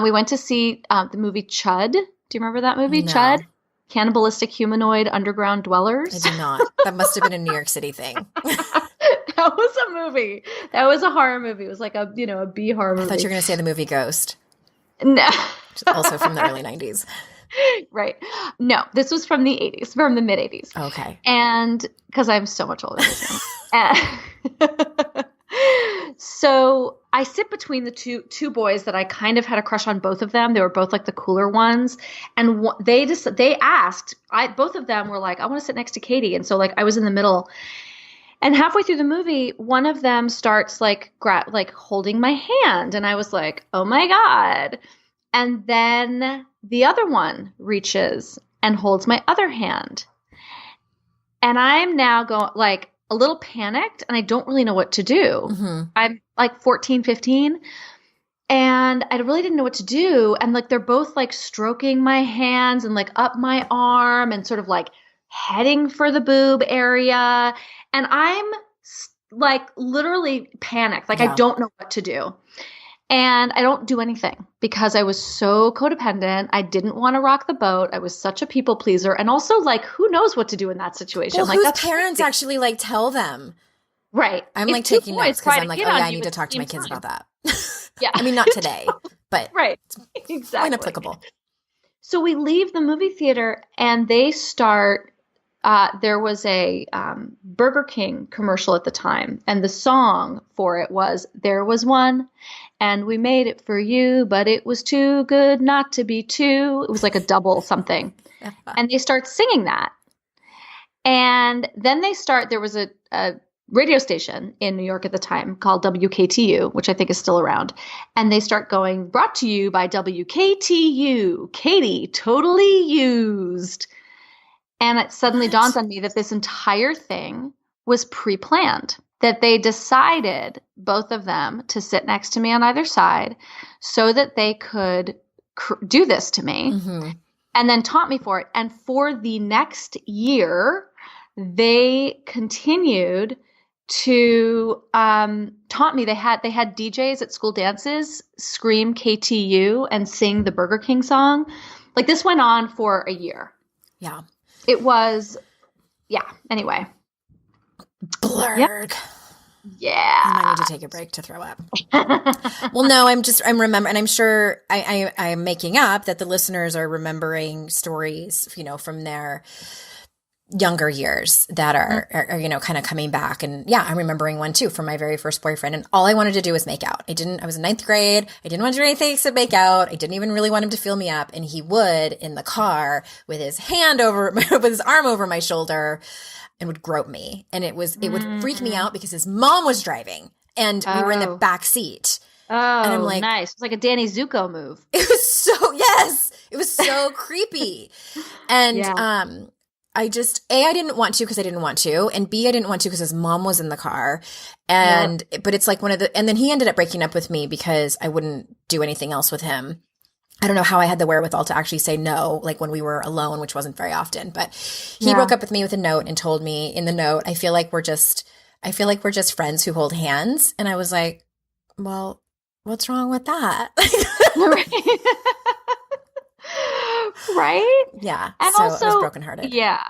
We went to see the movie Chud. Do you remember that movie, No. Chud? Cannibalistic humanoid underground dwellers. I do not. That must have been a New York City thing. That was a movie. That was a horror movie. It was like a B horror movie. I thought you were going to say the movie Ghost. No. Which is also from the early 90s. Right. No, this was from the 80s, from the mid 80s. Okay. And because I'm so much older than you. So I sit between the two boys that I kind of had a crush on, both of them. They were both like the cooler ones. And they asked, both of them were like, I want to sit next to Katie. And so like I was in the middle. And halfway through the movie, one of them starts like holding my hand. And I was like, oh my God. And then the other one reaches and holds my other hand. And I'm now going like, a little panicked and I don't really know what to do. Mm-hmm. I'm like 14, 15. And I really didn't know what to do. And like, they're both like stroking my hands and like up my arm and sort of like heading for the boob area. And I'm like literally panicked. Like, I don't know what to do. And I don't do anything because I was so codependent. I didn't want to rock the boat. I was such a people pleaser. And also, like, who knows what to do in that situation? Well, like, whose parents actually like tell them? Right. I'm like taking notes because I'm like, oh yeah, I need to talk to my kids about that. Yeah. I mean, not today, but right. Exactly. inapplicable. So we leave the movie theater and they start, there was a Burger King commercial at the time. And the song for it was, "There was one and we made it for you, but it was too good not to be two." It was like a double something. And they start singing that. And then there was a radio station in New York at the time called WKTU, which I think is still around. And they start going, "Brought to you by WKTU, Katie totally used." And it suddenly dawns on me that this entire thing was pre-planned, that they decided, both of them, to sit next to me on either side so that they could do this to me, and then taught me for it. And for the next year, they continued to taught me. They had DJs at school dances scream KTU and sing the Burger King song. Like, this went on for a year. Yeah. It was, anyway. Blurg. Yep. Yeah. I might need to take a break to throw up. Well, no, I'm remembering, and I'm sure I'm making up that the listeners are remembering stories, from their younger years that are kind of coming back. And yeah, I'm remembering one too from my very first boyfriend. And all I wanted to do was make out. I was in ninth grade. I didn't want to do anything except make out. I didn't even really want him to feel me up. And he would, in the car, with his hand with his arm over my shoulder, and would grope me. And it would freak me out because his mom was driving and we were in the back seat. Oh, and I'm like, nice. It's like a Danny Zuko move. It was so creepy. And, I didn't want to because I didn't want to. And B, I didn't want to because his mom was in the car. And, but it's like and then he ended up breaking up with me because I wouldn't do anything else with him. I don't know how I had the wherewithal to actually say no, like when we were alone, which wasn't very often. But he broke up with me with a note and told me in the note, I feel like we're just friends who hold hands. And I was like, well, what's wrong with that? Right? Yeah. And so also, I was brokenhearted. Yeah.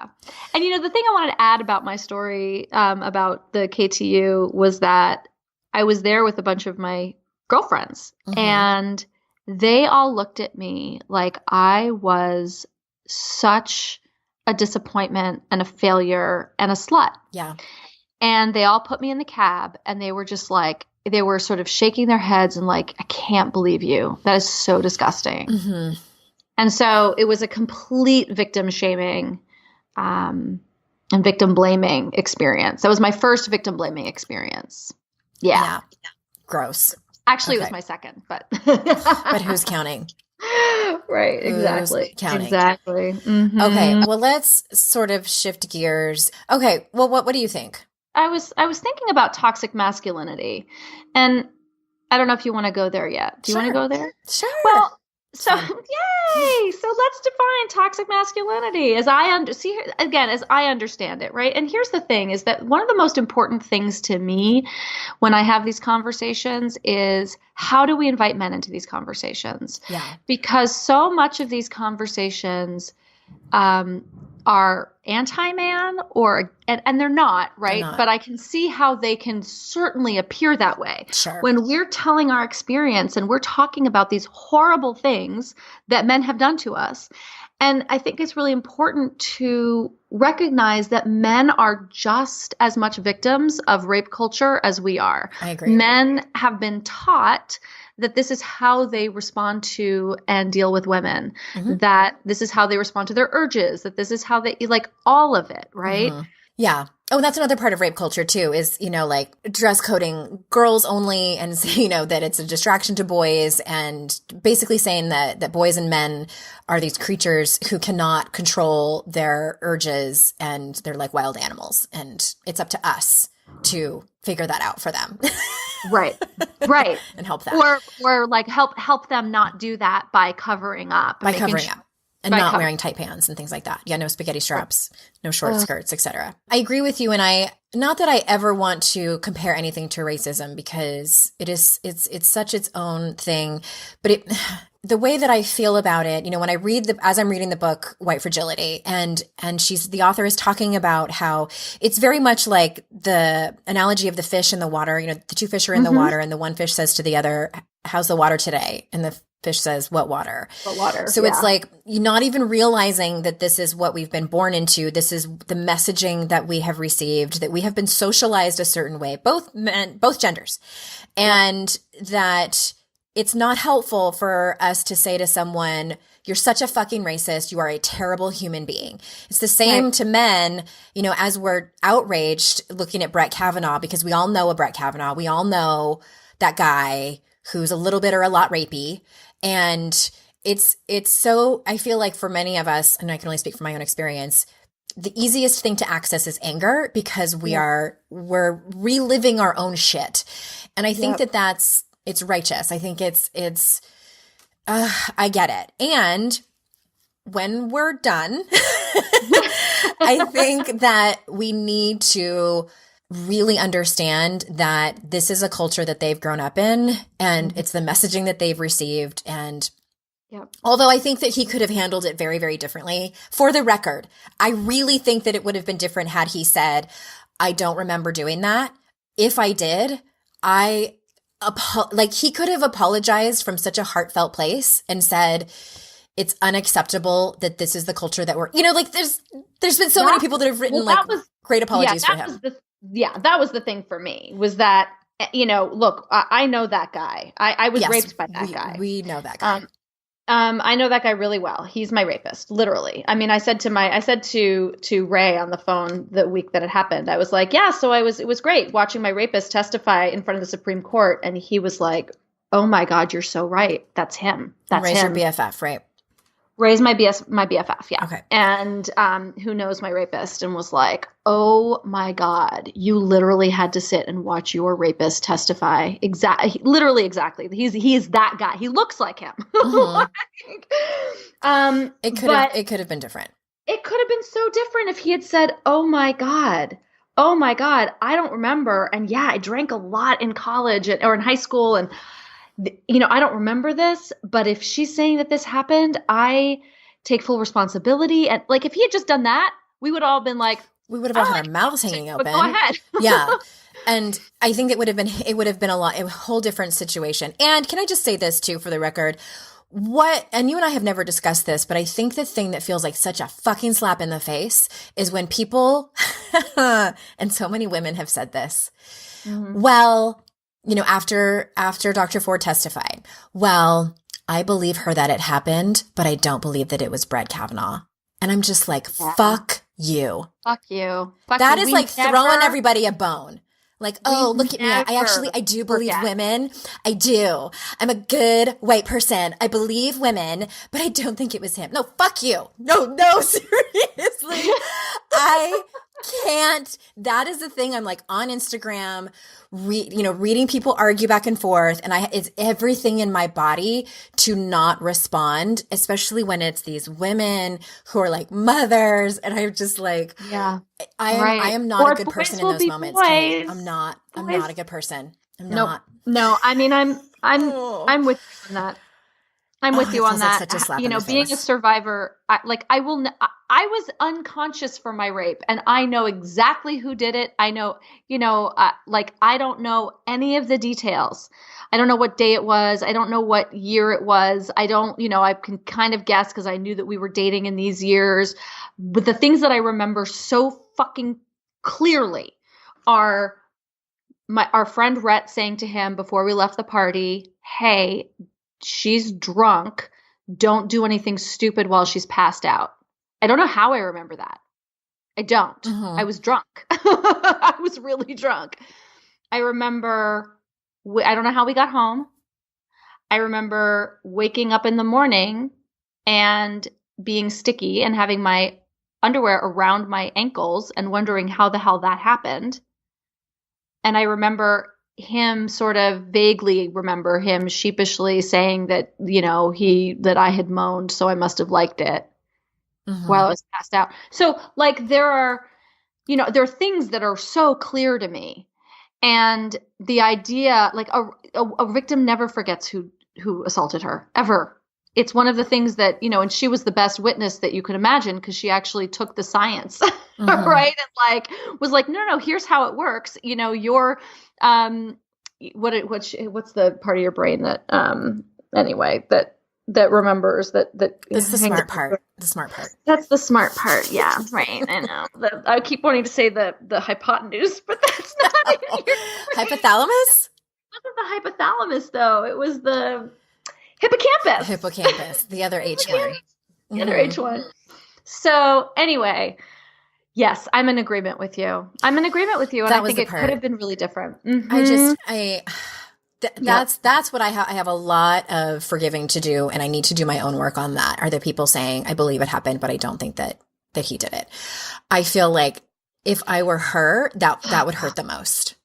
And the thing I wanted to add about my story about the KTU was that I was there with a bunch of my girlfriends, and they all looked at me like I was such a disappointment and a failure and a slut. Yeah. And they all put me in the cab, and they were just like, they were sort of shaking their heads and like, "I can't believe you. That is so disgusting." And so it was a complete victim shaming and victim blaming experience. That was my first victim blaming experience. Yeah. Gross. Actually, It was my second, but but who's counting? Right. Exactly. Who's counting? Exactly. Okay. Well, let's sort of shift gears. Okay. Well, what do you think? I was thinking about toxic masculinity, and I don't know if you want to go there yet. Do you want to go there? Sure. Well, so yay! So let's define toxic masculinity as I understand it, right? And here's the thing: is that one of the most important things to me when I have these conversations is how do we invite men into these conversations? Yeah. Because so much of these conversations are anti-man and they're not, right? They're not. But I can see how they can certainly appear that way. Sure. When we're telling our experience and we're talking about these horrible things that men have done to us. And I think it's really important to recognize that men are just as much victims of rape culture as we are. I agree. Men have been taught that this is how they respond to and deal with women, that this is how they respond to their urges, that this is how they, like all of it, right? Yeah. Oh, and that's another part of rape culture too, is, like dress coding girls only and, that it's a distraction to boys and basically saying that boys and men are these creatures who cannot control their urges and they're like wild animals. And it's up to us to figure that out for them. Right. Right. And help that. Or like help them not do that by covering up. By covering up. And not wearing tight pants and things like that. Yeah, no spaghetti straps, no short skirts, etc. I agree with you, and not that I ever want to compare anything to racism because it's such its own thing, but the way that I feel about it, when I as I'm reading the book White Fragility, and the author is talking about how it's very much like the analogy of the fish in the water. The two fish are in the water, and the one fish says to the other, "How's the water today?" And the fish says, "What water?" What water? So it's like you're not even realizing that this is what we've been born into. This is the messaging that we have received, that we have been socialized a certain way, both genders, and that it's not helpful for us to say to someone, "You're such a fucking racist. You are a terrible human being." It's the same to men, as we're outraged looking at Brett Kavanaugh, because we all know a Brett Kavanaugh. We all know that guy who's a little bit or a lot rapey. And it's so, I feel like for many of us, and I can only speak from my own experience, the easiest thing to access is anger because we're reliving our own shit. And I think it's righteous. I think I get it. And when we're done, I think that we need to really understand that this is a culture that they've grown up in and it's the messaging that they've received. And although I think that he could have handled it very, very differently, for the record, I really think that it would have been different had he said, "I don't remember doing that. If I did, he could have apologized from such a heartfelt place and said, it's unacceptable that this is the culture that we're, there's been so many people that have written great apologies for him. That was the thing for me, was that, look, I know that guy. I was raped by that guy. We know that guy. I know that guy really well. He's my rapist, literally. I mean, I said to Ray on the phone the week that it happened, I was like, yeah, so it was great watching my rapist testify in front of the Supreme Court. And he was like, "Oh my God, you're so right. That's him. That's Ray's him." your BFF, right? Ray's my BFF, yeah. Okay. And who knows my rapist, and was like, "Oh my God, you literally had to sit and watch your rapist testify." Literally exactly. He's that guy. He looks like him. It could have been different. It could have been so different if he had said, "Oh my God, I don't remember. And yeah, I drank a lot in college or in high school, and I don't remember this, but if she's saying that this happened, I take full responsibility." And like, if he had just done that, we would all been like, we would have all had our mouths hanging open. Go ahead. Yeah. And I think it would have been a whole different situation. And can I just say this too, for the record, and you and I have never discussed this, but I think the thing that feels like such a fucking slap in the face is when people, and so many women have said this, well, after Dr. Ford testified, well, I believe her that it happened, but I don't believe that it was Brett Kavanaugh. And I'm just like, fuck you. Fuck you. That is like throwing everybody a bone. Like, oh, look at me. I do believe women. I do. I'm a good white person. I believe women, but I don't think it was him. No, fuck you. No, seriously. I can't. That is the thing. I'm like on Instagram, reading people argue back and forth, and it's everything in my body to not respond, especially when it's these women who are like mothers, and I'm just like, yeah, I am not a good person in those moments. Kate. I'm not a good person. I'm not. No, I mean, I'm with you on that. I'm with you on that. Like such a slap being a survivor, I was unconscious for my rape, and I know exactly who did it. I know, I don't know any of the details. I don't know what day it was. I don't know what year it was. I don't, I can kind of guess because I knew that we were dating in these years. But the things that I remember so fucking clearly are our friend Rhett saying to him before we left the party, "Hey, she's drunk. Don't do anything stupid while she's passed out." I don't know how I remember that. I don't. Mhm. I was drunk. I was really drunk. I remember, I don't know how we got home. I remember waking up in the morning and being sticky and having my underwear around my ankles and wondering how the hell that happened. And I remember him sort of vaguely remember him sheepishly saying that, that I had moaned, so I must have liked it while I was passed out. So like there are things that are so clear to me. And the idea, like a victim never forgets who assaulted her, ever. It's one of the things that, and she was the best witness that you could imagine because she actually took the science, right? And like, was like, no, here's how it works. Your, what's the part of your brain that, anyway, that remembers that That's the smart part. The smart part. That's the smart part. Yeah, right. I know. I keep wanting to say the hypotenuse, but that's not it. Hypothalamus? It wasn't the hypothalamus, though. It was the hippocampus. Hippocampus, the other H1. The other H1. So anyway, yes, I'm in agreement with you. And I think it could have been really different. That's what I have a lot of forgiving to do, and I need to do my own work on that. Are there people saying, I believe it happened, but I don't think that he did it? I feel like if I were her, that would hurt the most.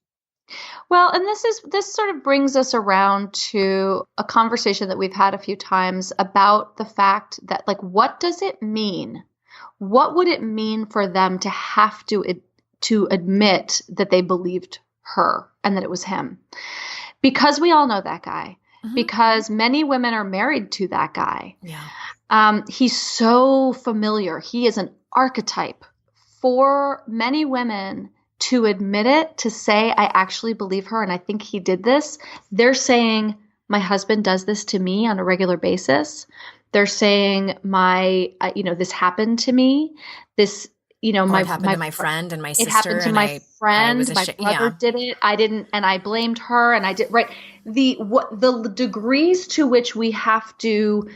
Well, and this sort of brings us around to a conversation that we've had a few times about the fact that, like, what does it mean? What would it mean for them to have to admit that they believed her and that it was him? Because we all know that guy. Because many women are married to that guy. Yeah. He's so familiar. He is an archetype for many women. To admit it, to say, I actually believe her and I think he did this, they're saying, my husband does this to me on a regular basis. They're saying, this happened to me. This, it happened to my friend and my sister. It happened to my friend. My brother did it. I didn't, and I blamed her and I did, right. The degrees to which we have to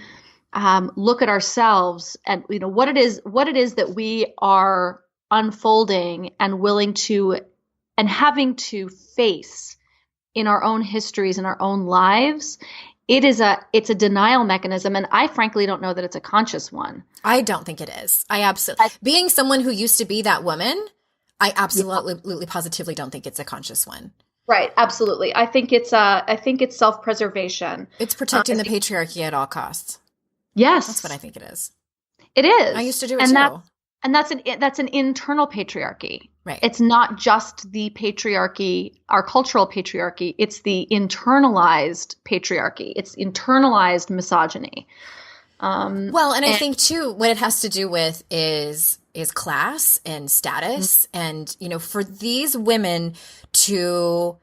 look at ourselves and, what it is that we are unfolding and willing to and having to face in our own histories, in our own lives, it's a denial mechanism. And I frankly don't know that it's a conscious one. I don't think it is. Being someone who used to be that woman, I absolutely positively don't think it's a conscious one. Right. Absolutely. I think it's self-preservation. It's protecting the patriarchy at all costs. Yes. That's what I think it is. It is. I used to do it too. And that's an internal patriarchy. Right. It's not just the patriarchy, our cultural patriarchy. It's the internalized patriarchy. It's internalized misogyny. And I think too, what it has to do with is class and status. And, for these women to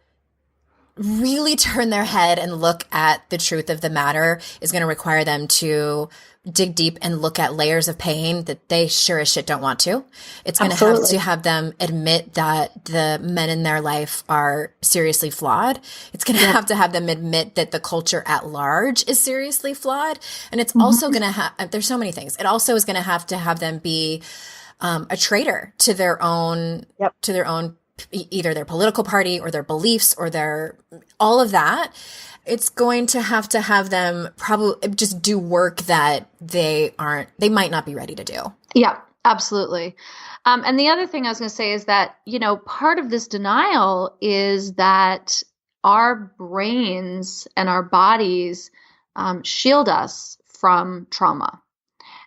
really turn their head and look at the truth of the matter is going to require them to dig deep and look at layers of pain that they sure as shit don't want to. It's going to have them admit that the men in their life are seriously flawed. It's going to have them admit that the culture at large is seriously flawed. And it's also going to there's so many things. It also is going to have them be a traitor to their own, either their political party or their beliefs or all of that. It's going to have them probably just do work that they might not be ready to do. Yeah, absolutely. And the other thing I was going to say is that, part of this denial is that our brains and our bodies shield us from trauma.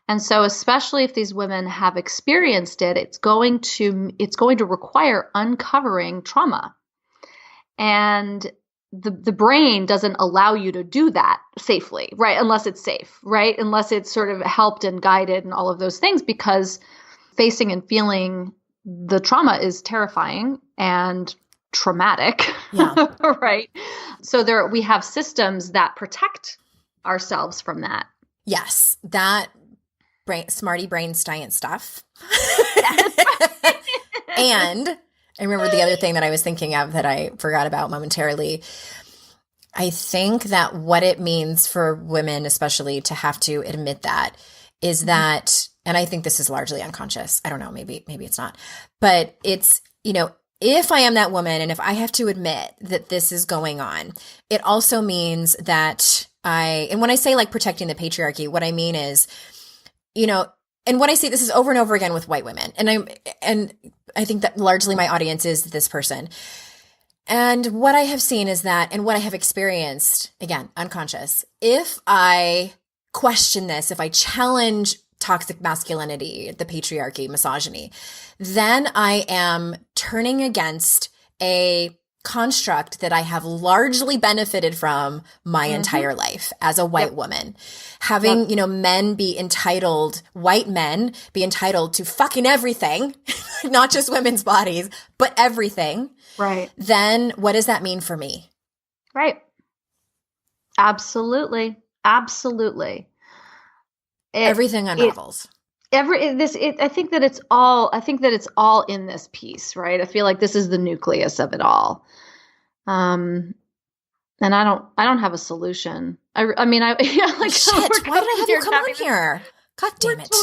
And so especially if these women have experienced it, it's going to require uncovering trauma. And the brain doesn't allow you to do that safely, right? Unless it's safe, right? Unless it's sort of helped and guided and all of those things, because facing and feeling the trauma is terrifying and traumatic, right? So we have systems that protect ourselves from that. Yes, that smarty brain science stuff. And I remember the other thing that I was thinking of that I forgot about momentarily. I think that what it means for women, especially, to have to admit that is that and I think this is largely unconscious. I don't know, maybe it's not. But it's, if I am that woman and if I have to admit that this is going on, it also means that and when I say like protecting the patriarchy, what I mean is, and what I say, this is over and over again with white women. And I think that largely my audience is this person. And what I have seen is that, and what I have experienced, again, unconscious, if I question this, if I challenge toxic masculinity, the patriarchy, misogyny, then I am turning against a construct that I have largely benefited from my entire life as a white woman. Having, men be entitled, white men be entitled to fucking everything, not just women's bodies, but everything. Right. Then what does that mean for me? Right. Absolutely. Absolutely. Everything unravels. I think that it's all in this piece, right? I feel like this is the nucleus of it all. And I don't have a solution. I mean, like, shit, why did I have you come on here? God damn it.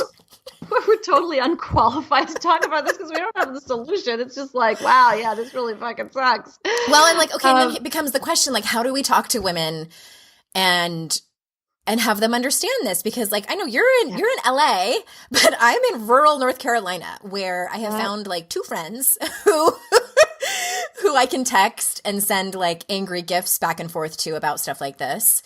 We're totally unqualified to talk about this because we don't have the solution. It's just like, wow, yeah, this really fucking sucks. Well, and like, okay, then it becomes the question, like, how do we talk to women and have them understand this? Because like, I know you're in LA, but I'm in rural North Carolina where I have found like two friends who I can text and send like angry gifts back and forth to about stuff like this.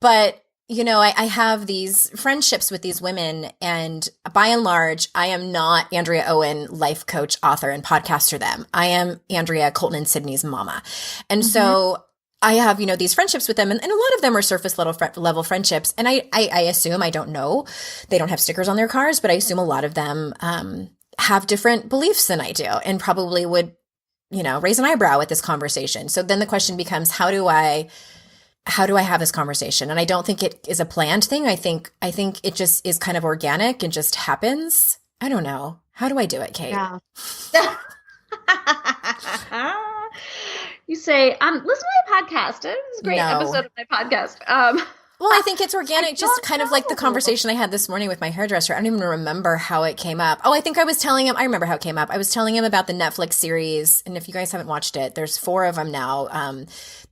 But I have these friendships with these women, and by and large, I am not Andrea Owen, life coach, author, and podcaster them. I am Andrea, Colton and Sydney's mama. And so I have, these friendships with them, and a lot of them are surface level friendships. And I assume, I don't know, they don't have stickers on their cars, but I assume a lot of them have different beliefs than I do, and probably would, raise an eyebrow at this conversation. So then the question becomes, how do I have this conversation? And I don't think it is a planned thing. I think it just is kind of organic and just happens. I don't know. How do I do it, Kate? Yeah. You say, listen to my podcast. It was a great episode of my podcast. Well, I think it's organic, just kind of like the conversation I had this morning with my hairdresser. I don't even remember how it came up. Oh, I think I was telling him, I remember how it came up. I was telling him about the Netflix series. And if you guys haven't watched it, there's 4 of them now.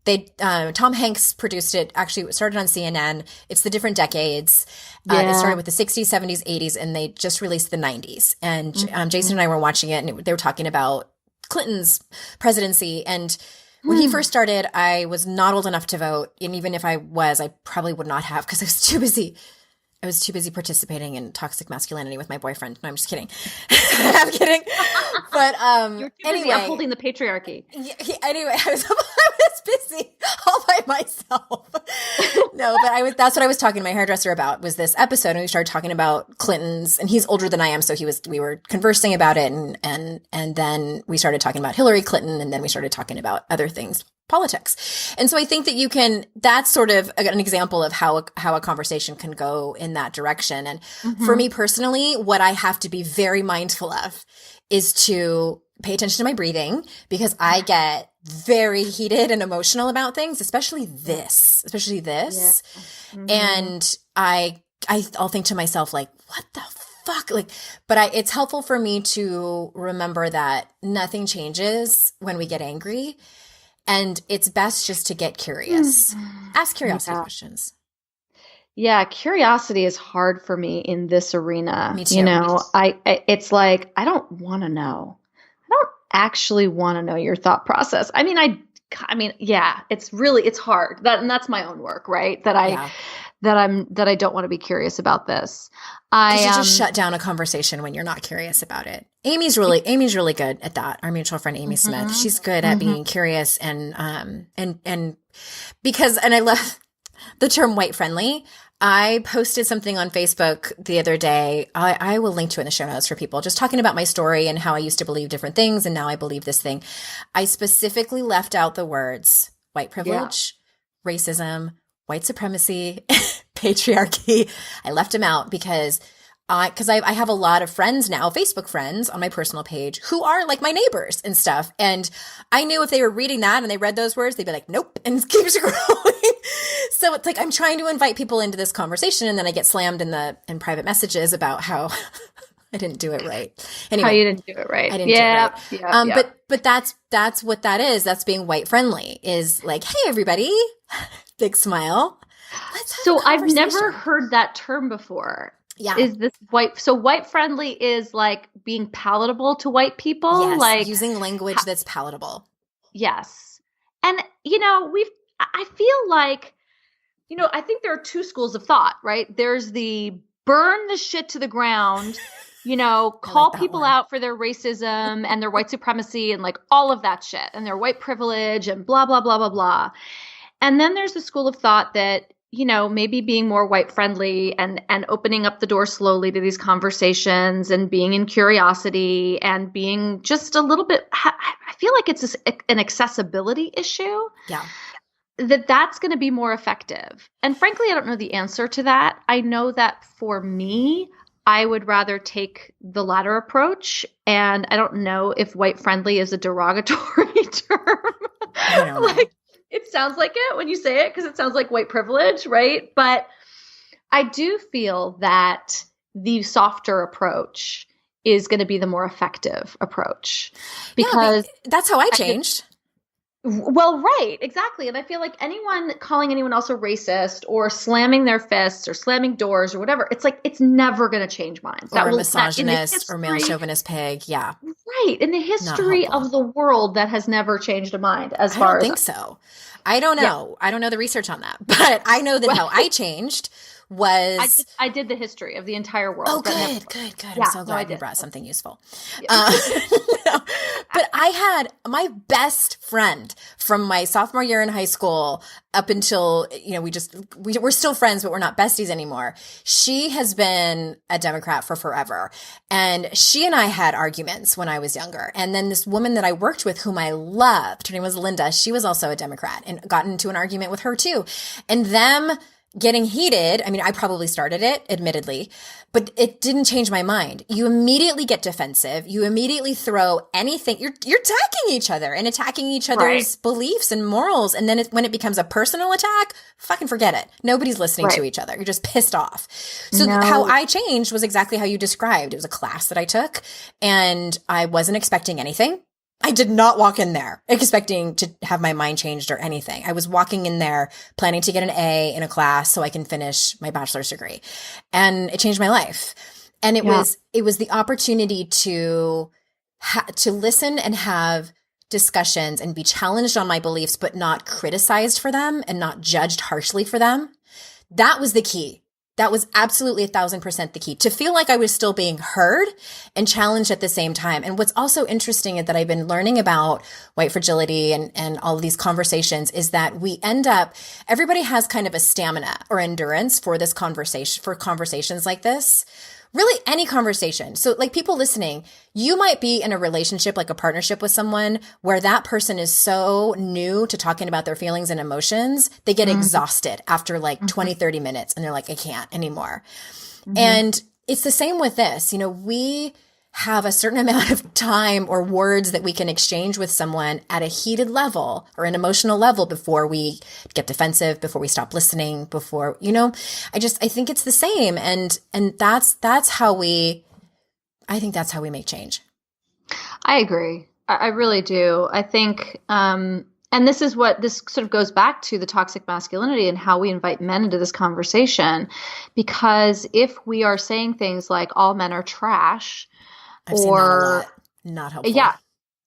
Tom Hanks produced it. Actually, it started on CNN. It's the different decades. It started with the 60s, 70s, 80s, and they just released the 90s. And Jason and I were watching it, and they were talking about Clinton's presidency. And when he first started, I was not old enough to vote. And even if I was, I probably would not have, because I was too busy. I was too busy participating in toxic masculinity with my boyfriend. No, I'm just kidding. I'm kidding. But you're too busy upholding the patriarchy. Anyway, I was busy all by myself. No, but that's what I was talking to my hairdresser about, was this episode, and we started talking about Clinton's, and he's older than I am, so we were conversing about it, and then we started talking about Hillary Clinton, and then we started talking about other things, politics. And so I think that that's sort of an example of how a conversation can go in that direction. And for me personally, what I have to be very mindful of is to pay attention to my breathing, because I get very heated and emotional about things, especially this. Yeah. And I'll think to myself, like, what the fuck? Like, but it's helpful for me to remember that nothing changes when we get angry. And it's best just to get curious. Ask curiosity questions. Yeah, curiosity is hard for me in this arena. Me too. It's like, I don't want to know. I don't actually want to know your thought process. I mean, yeah, it's hard. That's my own work, right? That I don't want to be curious about this. You just shut down a conversation when you're not curious about it. Amy's really good at that. Our mutual friend Amy Smith, she's good at being curious and because I love the term white friendly. I posted something on Facebook the other day. I will link to it in the show notes for people, just talking about my story and how I used to believe different things, and now I believe this thing. I specifically left out the words white privilege, racism, white supremacy, patriarchy. I left them out because I have a lot of friends now, Facebook friends on my personal page, who are like my neighbors and stuff. And I knew if they were reading that and they read those words, they'd be like, nope, and keep scrolling. So it's like I'm trying to invite people into this conversation, and then I get slammed in private messages about how I didn't do it right. Anyway, How you didn't do it right. I didn't do it right. Yeah. But that's what that is. That's being white friendly. Is like, hey everybody, big smile. Let's have So a I've conversation. never heard that term before. Yeah. Is this white? So white friendly is like being palatable to white people, Yes, like using language that's palatable. yes. And I feel like, I think there are two schools of thought, right? There's the burn the shit to the ground, call that people one. out for their racism and their white supremacy and like all of that shit and their white privilege and blah, blah, blah, blah, blah. And then there's the school of thought that, maybe being more white friendly and opening up the door slowly to these conversations and being in curiosity and being just a little bit, I feel like it's an accessibility issue. Yeah. That's going to be more effective. And frankly, I don't know the answer to that. I know that for me, I would rather take the latter approach. And I don't know if white friendly is a derogatory term. I don't know. It sounds like it when you say it because it sounds like white privilege, right? But I do feel that the softer approach is going to be the more effective approach because that's how I changed. Well, right, exactly. And I feel like anyone calling anyone else a racist or slamming their fists or slamming doors or whatever, it's like, it's never going to change minds. Or a misogynist or male chauvinist pig. Yeah. Right. In the history of the world, that has never changed a mind as far as. I don't think so. I don't know. Yeah. I don't know the research on that, but I know that how I changed was. I did the history of the entire world. Oh, good. Yeah, I'm so glad you brought something useful. Yeah. But I had my best friend from my sophomore year in high school up until, we're still friends, but we're not besties anymore. She has been a Democrat for forever. And she and I had arguments when I was younger. And then this woman that I worked with, whom I loved, her name was Linda, she was also a Democrat and got into an argument with her too. And them getting heated, I mean, I probably started it, admittedly, but it didn't change my mind. You immediately get defensive. You immediately throw anything. You're attacking each other and attacking each other's beliefs and morals. And then when it becomes a personal attack, fucking forget it. Nobody's listening to each other. You're just pissed off. So how I changed was exactly how you described. It was a class that I took and I wasn't expecting anything. I did not walk in there expecting to have my mind changed or anything. I was walking in there planning to get an A in a class so I can finish my bachelor's degree. And it changed my life. And it was the opportunity to listen and have discussions and be challenged on my beliefs, but not criticized for them and not judged harshly for them. That was the key. That was absolutely 1,000% the key, to feel like I was still being heard and challenged at the same time. And what's also interesting is that I've been learning about white fragility and all of these conversations is that we end up, everybody has kind of a stamina or endurance for this conversation, for conversations like this. Really any conversation. So like people listening, you might be in a relationship, like a partnership with someone where that person is so new to talking about their feelings and emotions, they get exhausted after like 20, 30 minutes and they're like, I can't anymore. And it's the same with this. We have a certain amount of time or words that we can exchange with someone at a heated level or an emotional level before we get defensive, before we stop listening, before, I think it's the same. And that's how I think that's how we make change. I agree. I really do. I think, and this sort of goes back to the toxic masculinity and how we invite men into this conversation, because if we are saying things like all men are trash, I've seen that a lot. Not helpful.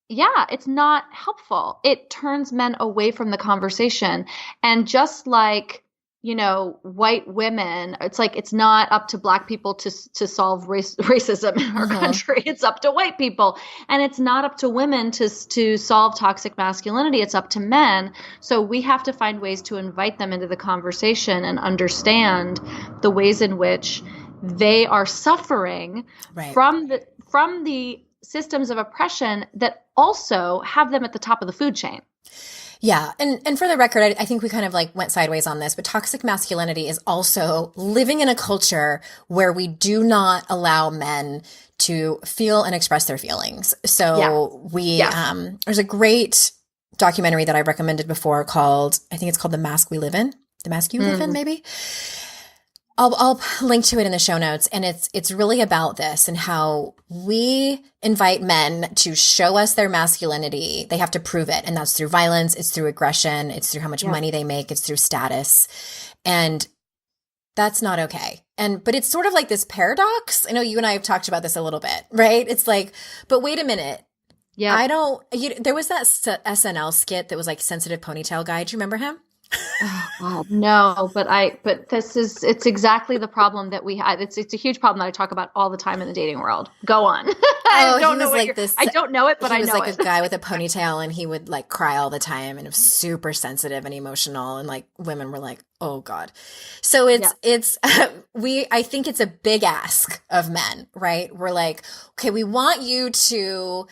Yeah, it's not helpful. It turns men away from the conversation. And just like, white women, it's like it's not up to Black people to solve racism in our country. It's up to white people. And it's not up to women to solve toxic masculinity. It's up to men. So we have to find ways to invite them into the conversation and understand the ways in which they are suffering from the systems of oppression that also have them at the top of the food chain. Yeah. And for the record, I think we kind of like went sideways on this, but toxic masculinity is also living in a culture where we do not allow men to feel and express their feelings. So there's a great documentary that I recommended before called The Mask We Live In. the mask you live in, maybe. I'll link to it in the show notes. And it's really about this and how we invite men to show us their masculinity. They have to prove it. And that's through violence. It's through aggression. It's through how much money they make. It's through status. And that's not okay. But it's sort of like this paradox. I know you and I have talked about this a little bit, right? It's like, but wait a minute. Yeah. There was that SNL skit that was like Sensitive Ponytail Guy. Do you remember him? Oh, God, no, but it's exactly the problem that we had. It's a huge problem that I talk about all the time in the dating world. Go on. I don't know I don't know it, but I know it. He was like a guy with a ponytail and he would like cry all the time and it was super sensitive and emotional. And like women were like, oh God. So I think it's a big ask of men, right? We're like, okay, we want you to.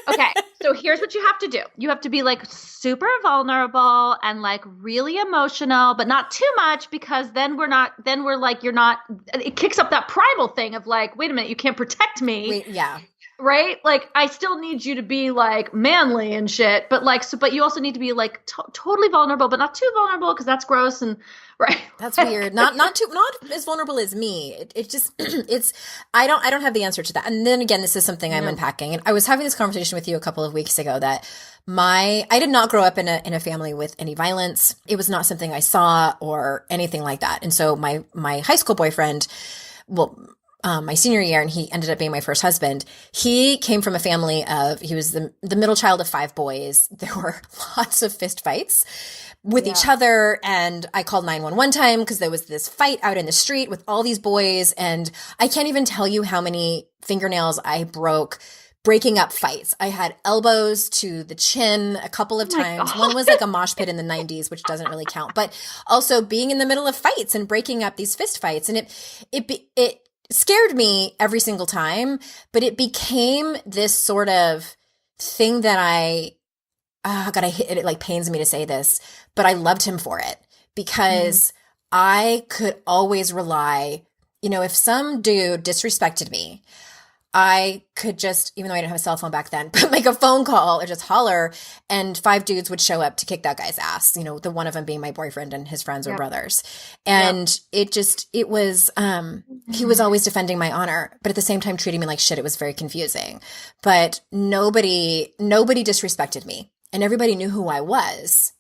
Okay. So here's what you have to do. You have to be like super vulnerable and like really emotional, but not too much because it kicks up that primal thing of like, wait a minute, you can't protect me. Yeah. Right? Like I still need you to be like manly and shit, but like, but you also need to be like totally vulnerable, but not too vulnerable because that's gross and right. That's weird. Not as vulnerable as me. It just, I don't have the answer to that. And then again, this is something I'm unpacking. And I was having this conversation with you a couple of weeks ago that I did not grow up in a family with any violence. It was not something I saw or anything like that. And so my high school boyfriend, my senior year, and he ended up being my first husband. He came from a family he was the middle child of 5 boys. There were lots of fist fights with each other. And I called 911 time because there was this fight out in the street with all these boys. And I can't even tell you how many fingernails I broke breaking up fights. I had elbows to the chin a couple of times. God. One was like a mosh pit in the 90s, which doesn't really count, but also being in the middle of fights and breaking up these fist fights. And it scared me every single time, but it became this sort of thing that it like pains me to say this, but I loved him for it because I could always rely, if some dude disrespected me, I could just, even though I didn't have a cell phone back then, but make a phone call or just holler and 5 dudes would show up to kick that guy's ass, the one of them being my boyfriend and his friends or brothers. And he was always defending my honor, but at the same time treating me like shit. It was very confusing, but nobody disrespected me and everybody knew who I was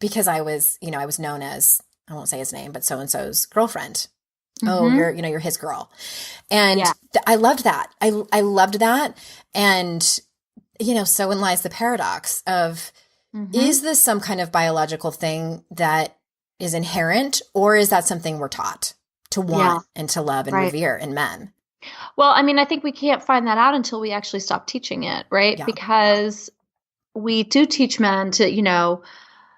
because I was known as, I won't say his name, but so-and-so's girlfriend. Oh, you're his girl. And I loved that. I loved that. And, so in lies the paradox of, is this some kind of biological thing that is inherent, or is that something we're taught to want and to love and revere in men? Well, I mean, I think we can't find that out until we actually stop teaching it, right? Yeah. Because we do teach men to,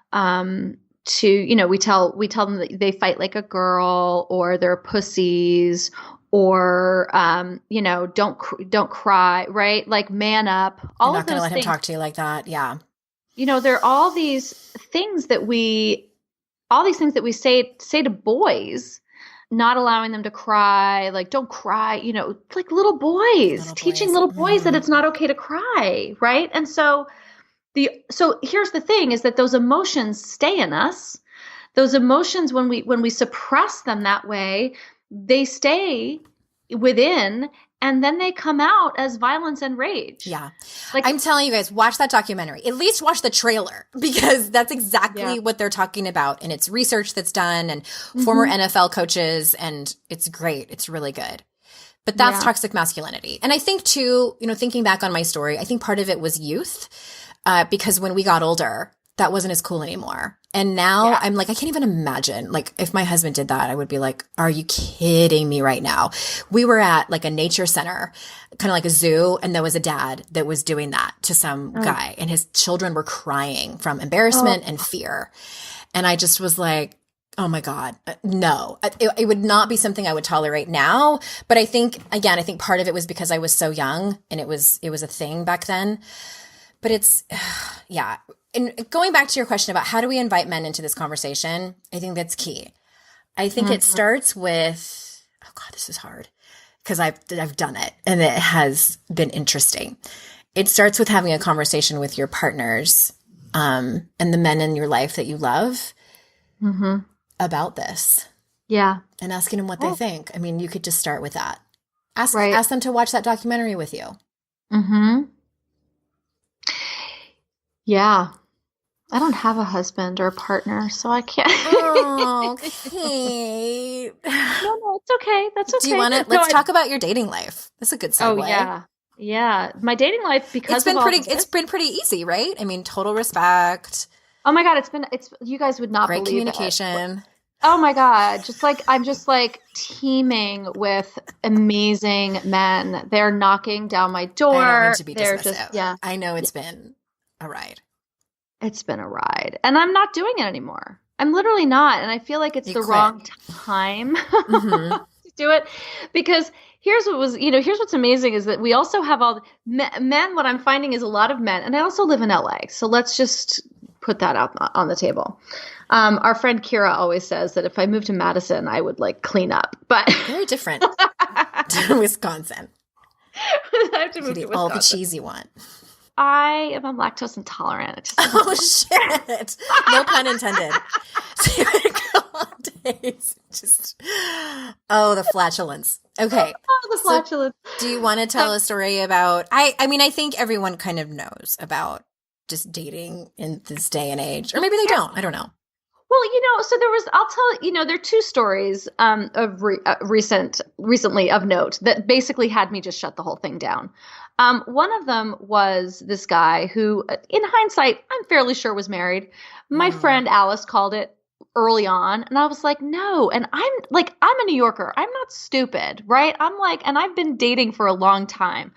we tell them that they fight like a girl or they're pussies or, don't cry, right? Like man up. I'm not going to let him talk to you like that. Yeah. There are all these things that we say to boys, not allowing them to cry, like don't cry, like little boys, teaching little boys that it's not okay to cry. Right. And so here's the thing is that those emotions stay in us. Those emotions, when we suppress them that way, they stay within and then they come out as violence and rage. Yeah. Like I'm telling you guys, watch that documentary. At least watch the trailer because that's exactly what they're talking about. And it's research that's done and former NFL coaches and it's great. It's really good. But that's toxic masculinity. And I think too, thinking back on my story, I think part of it was youth. Because when we got older, that wasn't as cool anymore. And now I'm like, I can't even imagine. Like, if my husband did that, I would be like, are you kidding me right now? We were at like a nature center, kind of like a zoo. And there was a dad that was doing that to some guy and his children were crying from embarrassment and fear. And I just was like, oh my God, no, it would not be something I would tolerate now. But I think part of it was because I was so young and it was a thing back then. But it's, And going back to your question about how do we invite men into this conversation, I think that's key. I think it starts with, oh God, this is hard because I've done it and it has been interesting. It starts with having a conversation with your partners and the men in your life that you love about this. Yeah. And asking them what they think. I mean, you could just start with that. Ask them to watch that documentary with you. Mm-hmm. Yeah. I don't have a husband or a partner, so I can't. Oh, Kate. No, it's okay. That's okay. Do you want to? Let's talk about your dating life. That's a good segue. Oh yeah, yeah. My dating life, because it's been pretty easy, right? I mean, total respect. Oh my God, it's you guys would not great believe communication. It. Oh my God, I'm just teeming with amazing men. They're knocking down my door. I don't mean to be They're dismissive. I know it's been a ride. It's been a ride, and I'm not doing it anymore. I'm literally not, and I feel like it's wrong time to do it, because here's what's amazing is that we also have all men. What I'm finding is a lot of men, and I also live in LA, so let's just put that out on the table. Our friend Kira always says that if I moved to Madison, I would clean up, but very different to Wisconsin. I have to move to Wisconsin. All the cheese you want. I am lactose intolerant. Oh shit! No pun intended. So you're gonna go on days. The flatulence. Okay. Oh, the flatulence. So do you want to tell a story about? I mean, I think everyone kind of knows about just dating in this day and age, or maybe they don't. I don't know. Well, so I'll tell, there are two stories of recently of note that basically had me just shut the whole thing down. One of them was this guy who, in hindsight, I'm fairly sure was married. My friend Alice called it early on, and I was like, no. And I'm a New Yorker. I'm not stupid, right? And I've been dating for a long time.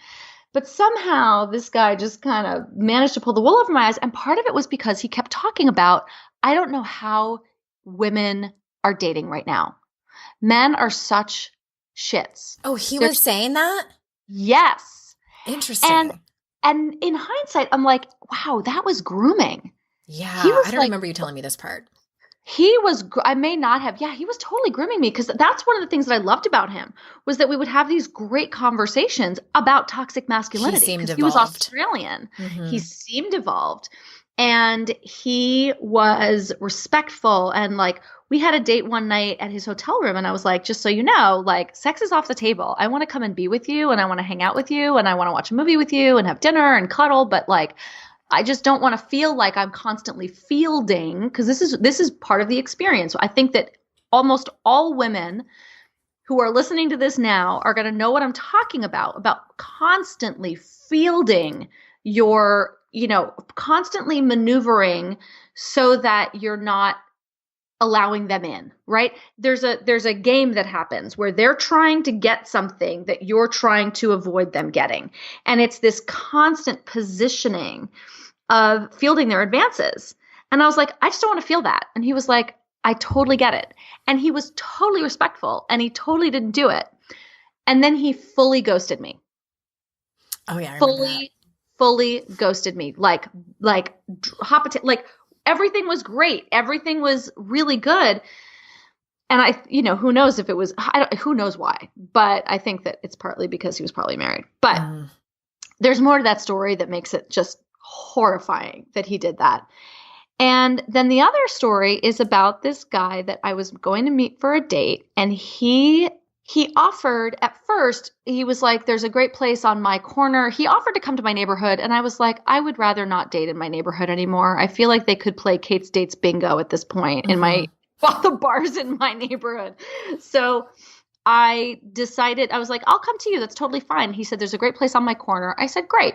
But somehow this guy just kind of managed to pull the wool over my eyes. And part of it was because he kept talking about, I don't know how women are dating right now. Men are such shits. Oh, he was saying that? Yes. Interesting. And in hindsight, I'm like, wow, that was grooming. Yeah. I don't remember you telling me this part. He was totally grooming me, because that's one of the things that I loved about him, was that we would have these great conversations about toxic masculinity. He seemed evolved. He was Australian. Mm-hmm. He seemed evolved. And he was respectful. And we had a date one night at his hotel room, and I was like, just so you know, sex is off the table. I want to come and be with you, and I want to hang out with you, and I want to watch a movie with you and have dinner and cuddle. But I just don't want to feel like I'm constantly fielding, because this is part of the experience. I think that almost all women who are listening to this now are going to know what I'm talking about constantly fielding your, constantly maneuvering so that you're not allowing them in, right? There's a game that happens where they're trying to get something that you're trying to avoid them getting. And it's this constant positioning of fielding their advances. And I was like, I just don't want to feel that. And he was like, I totally get it. And he was totally respectful, and he totally didn't do it. And then he fully ghosted me. Oh yeah. I remember that. Fully ghosted me. Everything was great. Everything was really good. And who knows if it was, who knows why, but I think that it's partly because he was probably married. But there's more to that story that makes it just horrifying that he did that. And then the other story is about this guy that I was going to meet for a date, and he offered, at first, he was like, there's a great place on my corner. He offered to come to my neighborhood, and I was like, I would rather not date in my neighborhood anymore. I feel like they could play Kate's Dates bingo at this point in the bars in my neighborhood. So I decided, I was like, I'll come to you. That's totally fine. He said, there's a great place on my corner. I said, great.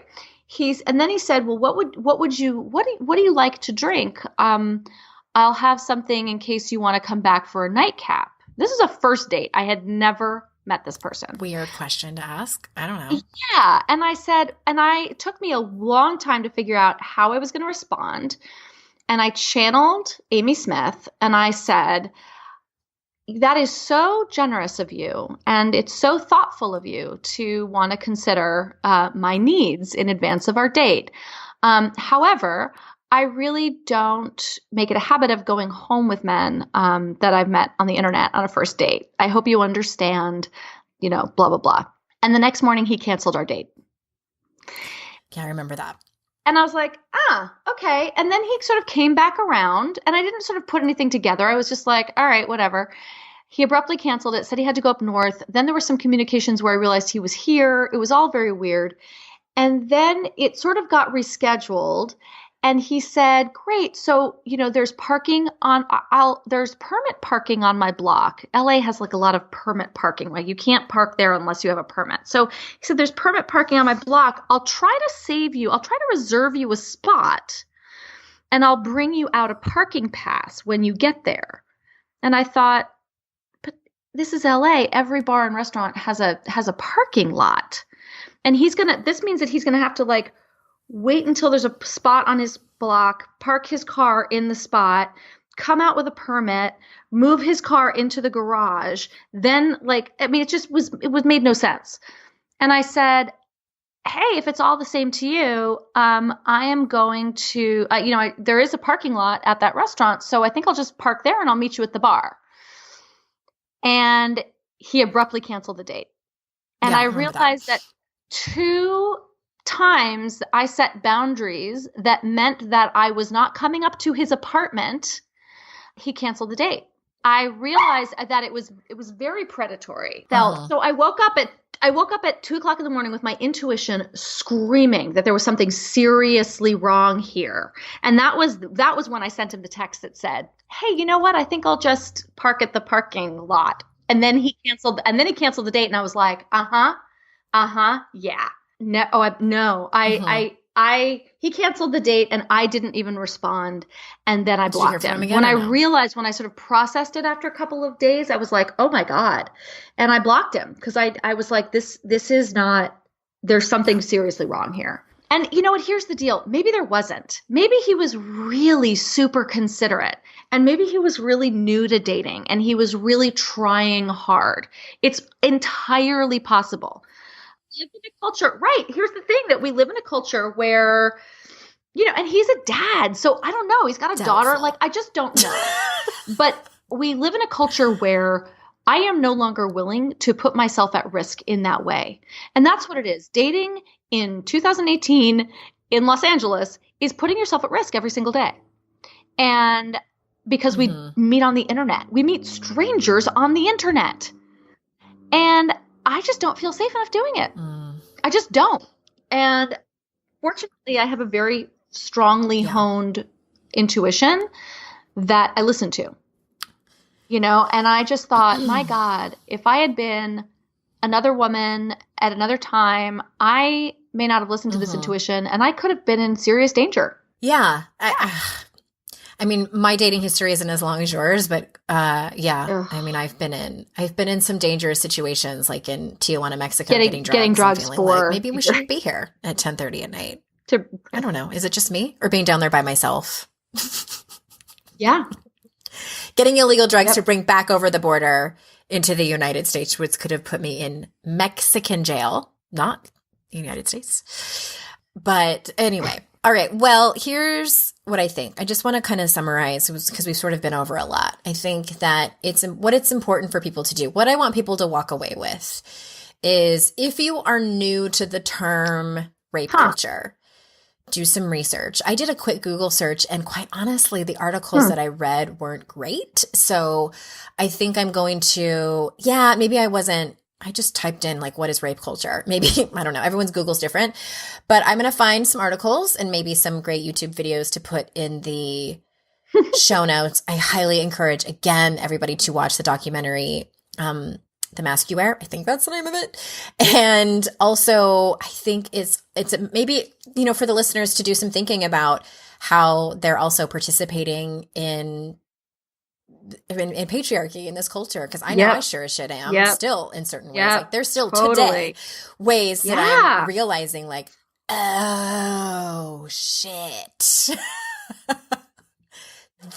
And then he said, well, what do you like to drink? I'll have something in case you want to come back for a nightcap. This is a first date. I had never met this person. Weird question to ask. I don't know. Yeah. And I said, it took me a long time to figure out how I was going to respond. And I channeled Amy Smith, and I said, that is so generous of you, and it's so thoughtful of you to want to consider my needs in advance of our date. However, I really don't make it a habit of going home with men that I've met on the internet on a first date. I hope you understand, blah, blah, blah. And the next morning he canceled our date. Yeah, I remember that. And I was like, okay. And then he sort of came back around and I didn't sort of put anything together. I was just like, all right, whatever. He abruptly canceled it, said he had to go up north. Then there were some communications where I realized he was here. It was all very weird. And then it sort of got rescheduled. And he said, great. So, there's there's permit parking on my block. LA has like a lot of permit parking, right? You can't park there unless you have a permit. So he said, there's permit parking on my block. I'll try to reserve you a spot and I'll bring you out a parking pass when you get there. And I thought, but this is LA. Every bar and restaurant has a parking lot. And this means that he's going to have to like wait until there's a spot on his block, park his car in the spot, come out with a permit, move his car into the garage. Then it made no sense. And I said, hey, if it's all the same to you, I am going to, there is a parking lot at that restaurant. So I think I'll just park there and I'll meet you at the bar. And he abruptly canceled the date. And I realized that 2 times I set boundaries that meant that I was not coming up to his apartment. He canceled the date. I realized that it was very predatory. So I woke up at 2:00 in the morning with my intuition screaming that there was something seriously wrong here. And that was when I sent him the text that said, hey, you know what? I think I'll just park at the parking lot. And then he canceled the date. And I was like, yeah. He canceled the date and I didn't even respond. And then I blocked him. When I sort of processed it after a couple of days, I was like, oh my God. And I blocked him because I was like, this is not, there's something seriously wrong here. And you know what? Here's the deal. Maybe there wasn't. Maybe he was really super considerate and maybe he was really new to dating and he was really trying hard. It's entirely possible. Live in a culture, right? Here's the thing, that we live in a culture where, and he's a dad, so I don't know. He's got a daughter. Like, I just don't know. But we live in a culture where I am no longer willing to put myself at risk in that way. And that's what it is. Dating in 2018 in Los Angeles is putting yourself at risk every single day. And because we meet on the internet, we meet strangers on the internet. And I just don't feel safe enough doing it. I just don't. And fortunately, I have a very strongly honed intuition that I listen to, and I just thought, my God, if I had been another woman at another time, I may not have listened to this intuition and I could have been in serious danger. Yeah. I mean, my dating history isn't as long as yours, but I mean, I've been in some dangerous situations, like in Tijuana, Mexico, getting drugs for like, maybe we shouldn't be here at 10:30 at night. I don't know. Is it just me or being down there by myself? Yeah. Getting illegal drugs to bring back over the border into the United States, which could have put me in Mexican jail, not the United States. But anyway. All right. Well, here's what I think. I just want to kind of summarize because we've sort of been over a lot. I think that it's important for people to do. What I want people to walk away with is, if you are new to the term rape culture, do some research. I did a quick Google search and quite honestly, the articles that I read weren't great. So I think I'm going to, I just typed in like, what is rape culture? Maybe, I don't know. Everyone's Google's different, but I'm going to find some articles and maybe some great YouTube videos to put in the show notes. I highly encourage, again, everybody to watch the documentary, The Mask You Wear. I think that's the name of it. And also I think it's maybe, for the listeners to do some thinking about how they're also participating in patriarchy in this culture, because I know I sure as shit am still in certain ways. Like there's still today ways that I'm realizing like, oh shit,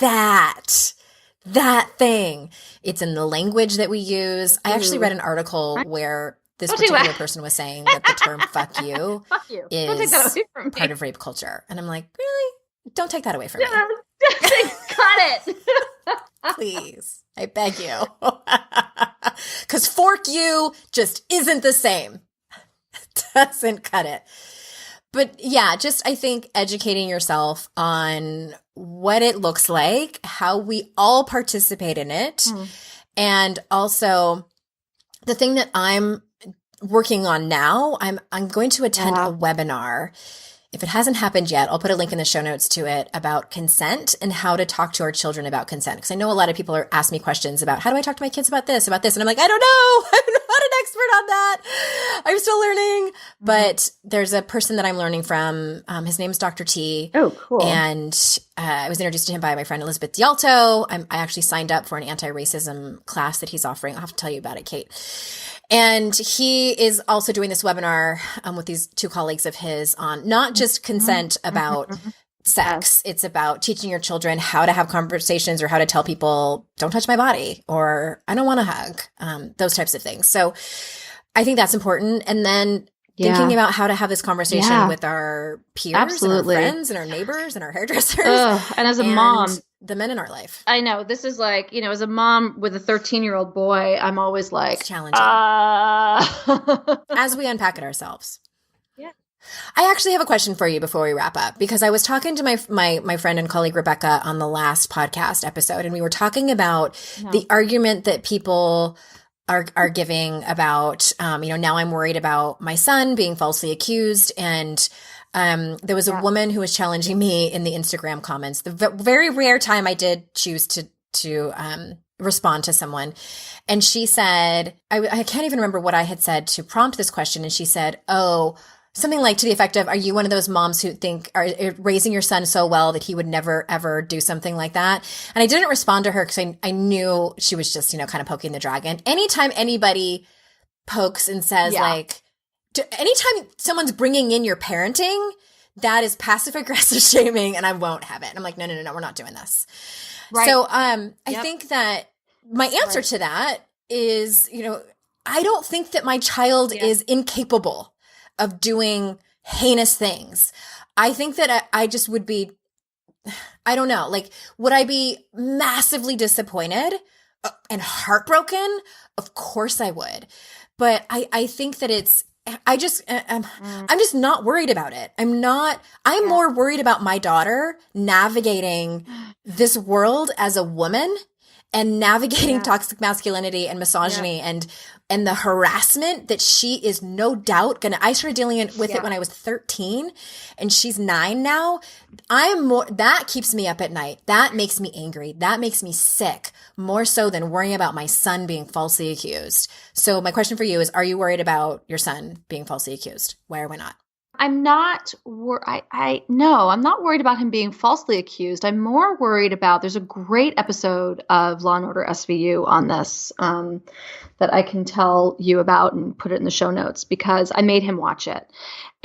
that thing. It's in the language that we use. I actually read an article where this particular person was saying that the term "fuck you" is part of rape culture, and I'm like, really? Don't take that away from me. Cut it. Please, I beg you. Because fork you just isn't the same. Doesn't cut it. But yeah, just I think educating yourself on what it looks like, how we all participate in it, and also the thing that I'm working on now, I'm going to attend a webinar. If it hasn't happened yet, I'll put a link in the show notes to it about consent and how to talk to our children about consent. Because I know a lot of people are asking me questions about how do I talk to my kids about this? And I'm like, I don't know. I'm not an expert on that. I'm still learning. But there's a person that I'm learning from. His name's Dr. T. Oh, cool. And I was introduced to him by my friend Elizabeth Dialto. I actually signed up for an anti-racism class that he's offering. I'll have to tell you about it, Kate. And he is also doing this webinar with these two colleagues of his on not just consent about sex. It's about teaching your children how to have conversations or how to tell people, don't touch my body, or I don't want to hug, those types of things. So I think that's important. And then thinking about how to have this conversation with our peers and our friends and our neighbors and our hairdressers. And as a mom, the men in our life. I know this is like, as a mom with a 13-year-old boy, I'm always like, it's challenging. As we unpack it ourselves. Yeah. I actually have a question for you before we wrap up, because I was talking to my friend and colleague Rebecca on the last podcast episode, and we were talking about the argument that people are giving about, now I'm worried about my son being falsely accused. And there was a woman who was challenging me in the Instagram comments. The very rare time I did choose to respond to someone. And she said, I can't even remember what I had said to prompt this question. And she said, something like to the effect of, are you one of those moms who think are raising your son so well that he would never, ever do something like that? And I didn't respond to her because I knew she was just, kind of poking the dragon. Anytime anybody pokes and says anytime someone's bringing in your parenting, that is passive aggressive shaming, and I won't have it. And I'm like, no, we're not doing this. Right. So I think that my answer to that is, I don't think that my child is incapable of doing heinous things. I think that I just would be, I don't know, like, would I be massively disappointed and heartbroken? Of course I would. But I think that I'm just not worried about it. I'm more worried about my daughter navigating this world as a woman and navigating toxic masculinity and misogyny and the harassment that she is no doubt I started dealing with it when I was 13 and she's 9 now. That keeps me up at night. That makes me angry. That makes me sick, more so than worrying about my son being falsely accused. So my question for you is, are you worried about your son being falsely accused? Why or why not? I'm not I'm not worried about him being falsely accused. I'm more worried about, there's a great episode of Law and Order SVU on this that I can tell you about and put it in the show notes because I made him watch it.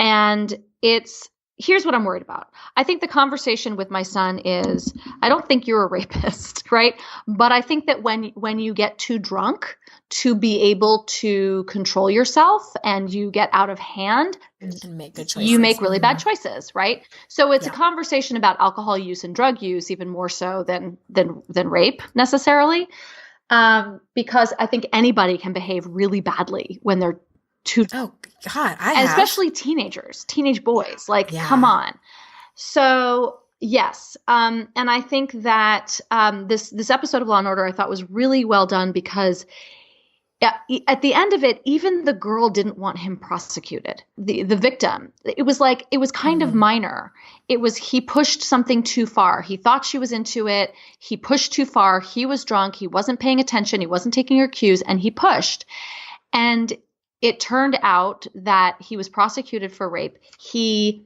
And here's what I'm worried about. I think the conversation with my son is, I don't think you're a rapist, right? But I think that when you get too drunk to be able to control yourself and you get out of hand, and make good choices. You make really bad choices, right? So it's a conversation about alcohol use and drug use, even more so than rape necessarily. Because I think anybody can behave really badly when they're too. Oh God, especially teenagers, teenage boys. Like, come on. So yes, and I think that this episode of Law and Order I thought was really well done because at the end of it, even the girl didn't want him prosecuted. The victim, it was kind of minor. It was, he pushed something too far. He thought she was into it. He pushed too far. He was drunk. He wasn't paying attention. He wasn't taking her cues, and he pushed. And it turned out that he was prosecuted for rape. He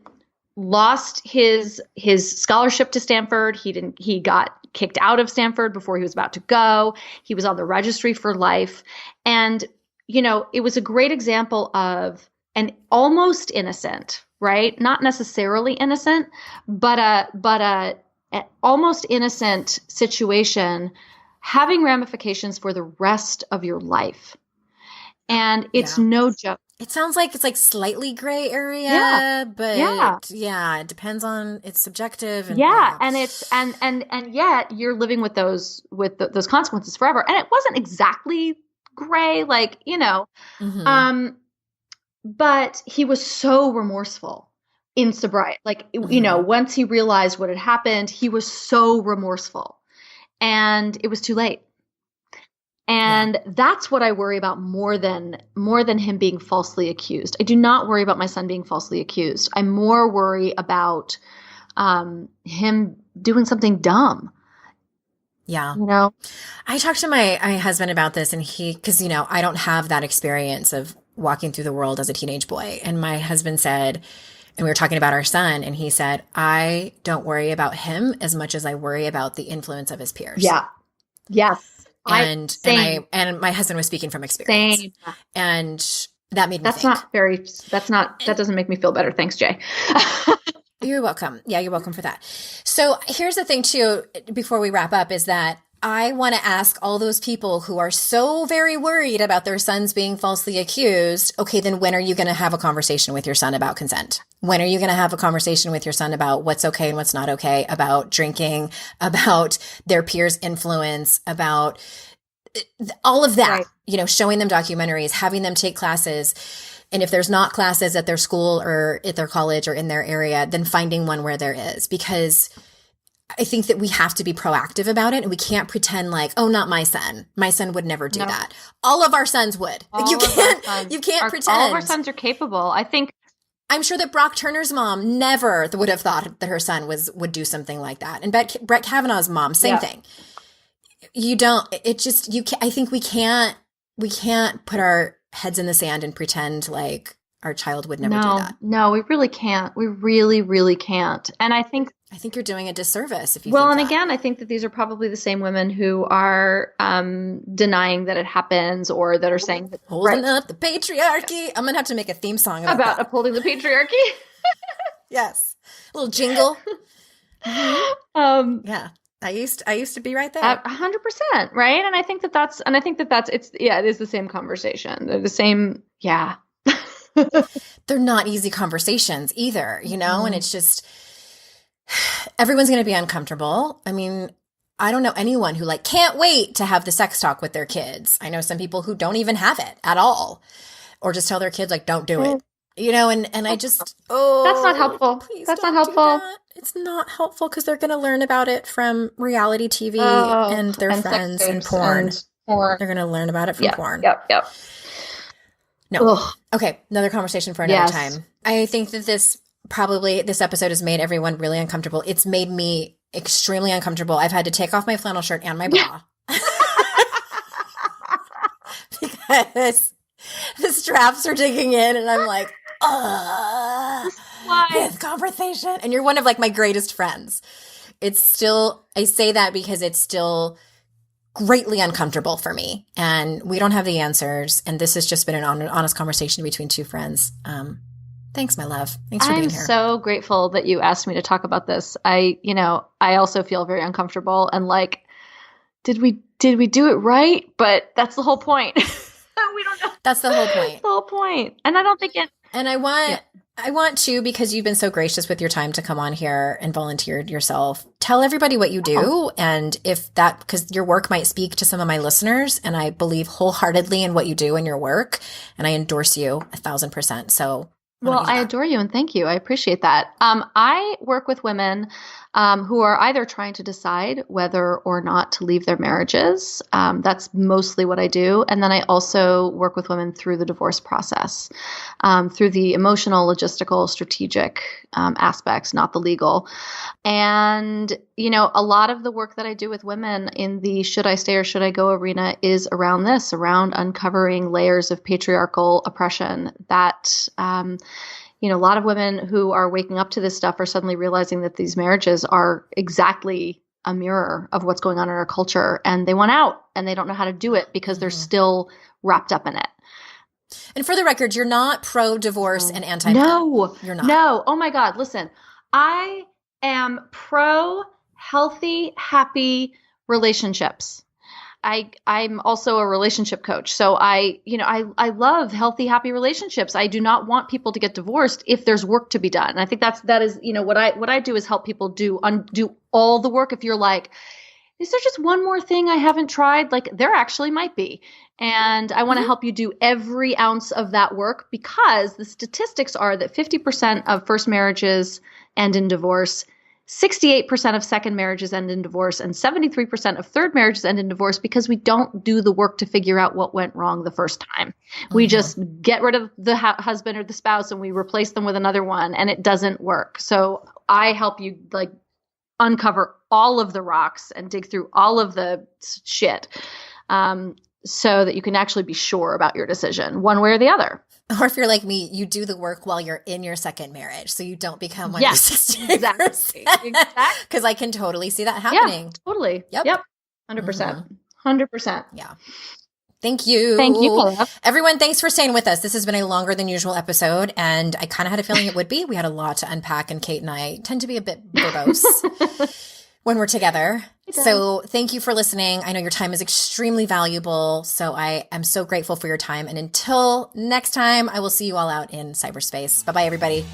lost his scholarship to Stanford. He got kicked out of Stanford before he was about to go. He was on the registry for life. And, it was a great example of an almost innocent, right? Not necessarily innocent, but a almost innocent situation having ramifications for the rest of your life. And it's no joke. It sounds like it's like slightly gray area, but it depends on, it's subjective. And perhaps. And yet you're living with those consequences forever. And it wasn't exactly gray, but he was so remorseful in sobriety. Like, once he realized what had happened, he was so remorseful, and it was too late. And that's what I worry about more than him being falsely accused. I do not worry about my son being falsely accused. I more worry about him doing something dumb. Yeah. I talked to my husband about this, and because, I don't have that experience of walking through the world as a teenage boy. And my husband said, and we were talking about our son, and he said, I don't worry about him as much as I worry about the influence of his peers. Yeah. Yes. And my husband was speaking from experience. Same. And that made me think. That doesn't make me feel better. Thanks, Jay. You're welcome. Yeah, you're welcome for that. So here's the thing too, before we wrap up, is that I want to ask all those people who are so very worried about their sons being falsely accused. Okay, then when are you going to have a conversation with your son about consent? When are you going to have a conversation with your son about what's okay and what's not okay, about drinking, about their peers' influence, about all of that, showing them documentaries, having them take classes. And if there's not classes at their school or at their college or in their area, then finding one where there is, because I think that we have to be proactive about it, and we can't pretend like, oh, not my son. My son would never do that. All of our sons would. You can't pretend. All of our sons are capable. I'm sure that Brock Turner's mom never would have thought that her son would do something like that. And Brett Kavanaugh's mom, same thing. I think we can't put our heads in the sand and pretend like our child would never do that. No, we really can't. We really, really can't. And I think you're doing a disservice if you Well, think and that. Again, I think that these are probably the same women who are denying that it happens, or that are saying that holding up the patriarchy. I'm going to have to make a theme song about that. Upholding the patriarchy. Yes. A little jingle. Yeah. I used to be right there. 100%, right? And I think that it is the same conversation. They're the same, yeah. They're not easy conversations either, and it's just, everyone's going to be uncomfortable. I mean, I don't know anyone who can't wait to have the sex talk with their kids. I know some people who don't even have it at all, or just tell their kids don't do it, and I just, that's not helpful. Please that's don't not helpful. do that. It's not helpful because they're going to learn about it from reality TV and their friends and porn. They're going to learn about it from porn. Yep. No. Ugh. Okay. Another conversation for another time. I think that this episode has made everyone really uncomfortable. It's made me extremely uncomfortable. I've had to take off my flannel shirt and my bra because the straps are digging in, and I'm like, this conversation. And you're one of my greatest friends. It's still, I say that because it's still greatly uncomfortable for me, and we don't have the answers. And this has just been an honest conversation between two friends. Thanks, my love. Thanks for being here. I'm so grateful that you asked me to talk about this. I also feel very uncomfortable, and did we do it right? But that's the whole point. We don't know. That's the whole point. That's the whole point. And I don't think it. And I want to, because you've been so gracious with your time to come on here and volunteered yourself, tell everybody what you do. And because your work might speak to some of my listeners, and I believe wholeheartedly in what you do in your work, and I endorse you 1,000%. So. Well, I adore you, and thank you. I appreciate that. I work with women who are either trying to decide whether or not to leave their marriages. That's mostly what I do. And then I also work with women through the divorce process, through the emotional, logistical, strategic aspects, not the legal. And, a lot of the work that I do with women in the should I stay or should I go arena is around uncovering layers of patriarchal oppression that, a lot of women who are waking up to this stuff are suddenly realizing that these marriages are exactly a mirror of what's going on in our culture, and they want out, and they don't know how to do it because they're still wrapped up in it. And for the record, you're not pro-divorce and anti-man. No, you're not. No. Oh my God. Listen, I am pro-healthy, happy relationships. I'm also a relationship coach. So I love healthy, happy relationships. I do not want people to get divorced if there's work to be done. And I think that is what I do is help people do all the work. If you're like, is there just one more thing I haven't tried? Like there actually might be. And I want to help you do every ounce of that work, because the statistics are that 50% of first marriages end in divorce, 68% of second marriages end in divorce, and 73% of third marriages end in divorce because we don't do the work to figure out what went wrong the first time. We just get rid of the husband or the spouse and we replace them with another one, and it doesn't work. So I help you like uncover all of the rocks and dig through all of the shit, so that you can actually be sure about your decision one way or the other. Or if you're like me, you do the work while you're in your second marriage, so you don't become one of the 68%. Exactly. Because I can totally see that happening. Yeah, totally. Yep. 100%. 100%. Yeah. Thank you. Thank you, Paula. Everyone, thanks for staying with us. This has been a longer than usual episode, and I kind of had a feeling it would be. We had a lot to unpack, and Kate and I tend to be a bit verbose when we're together. So thank you for listening. I know your time is extremely valuable, so I am so grateful for your time. And until next time, I will see you all out in cyberspace. Bye-bye, everybody.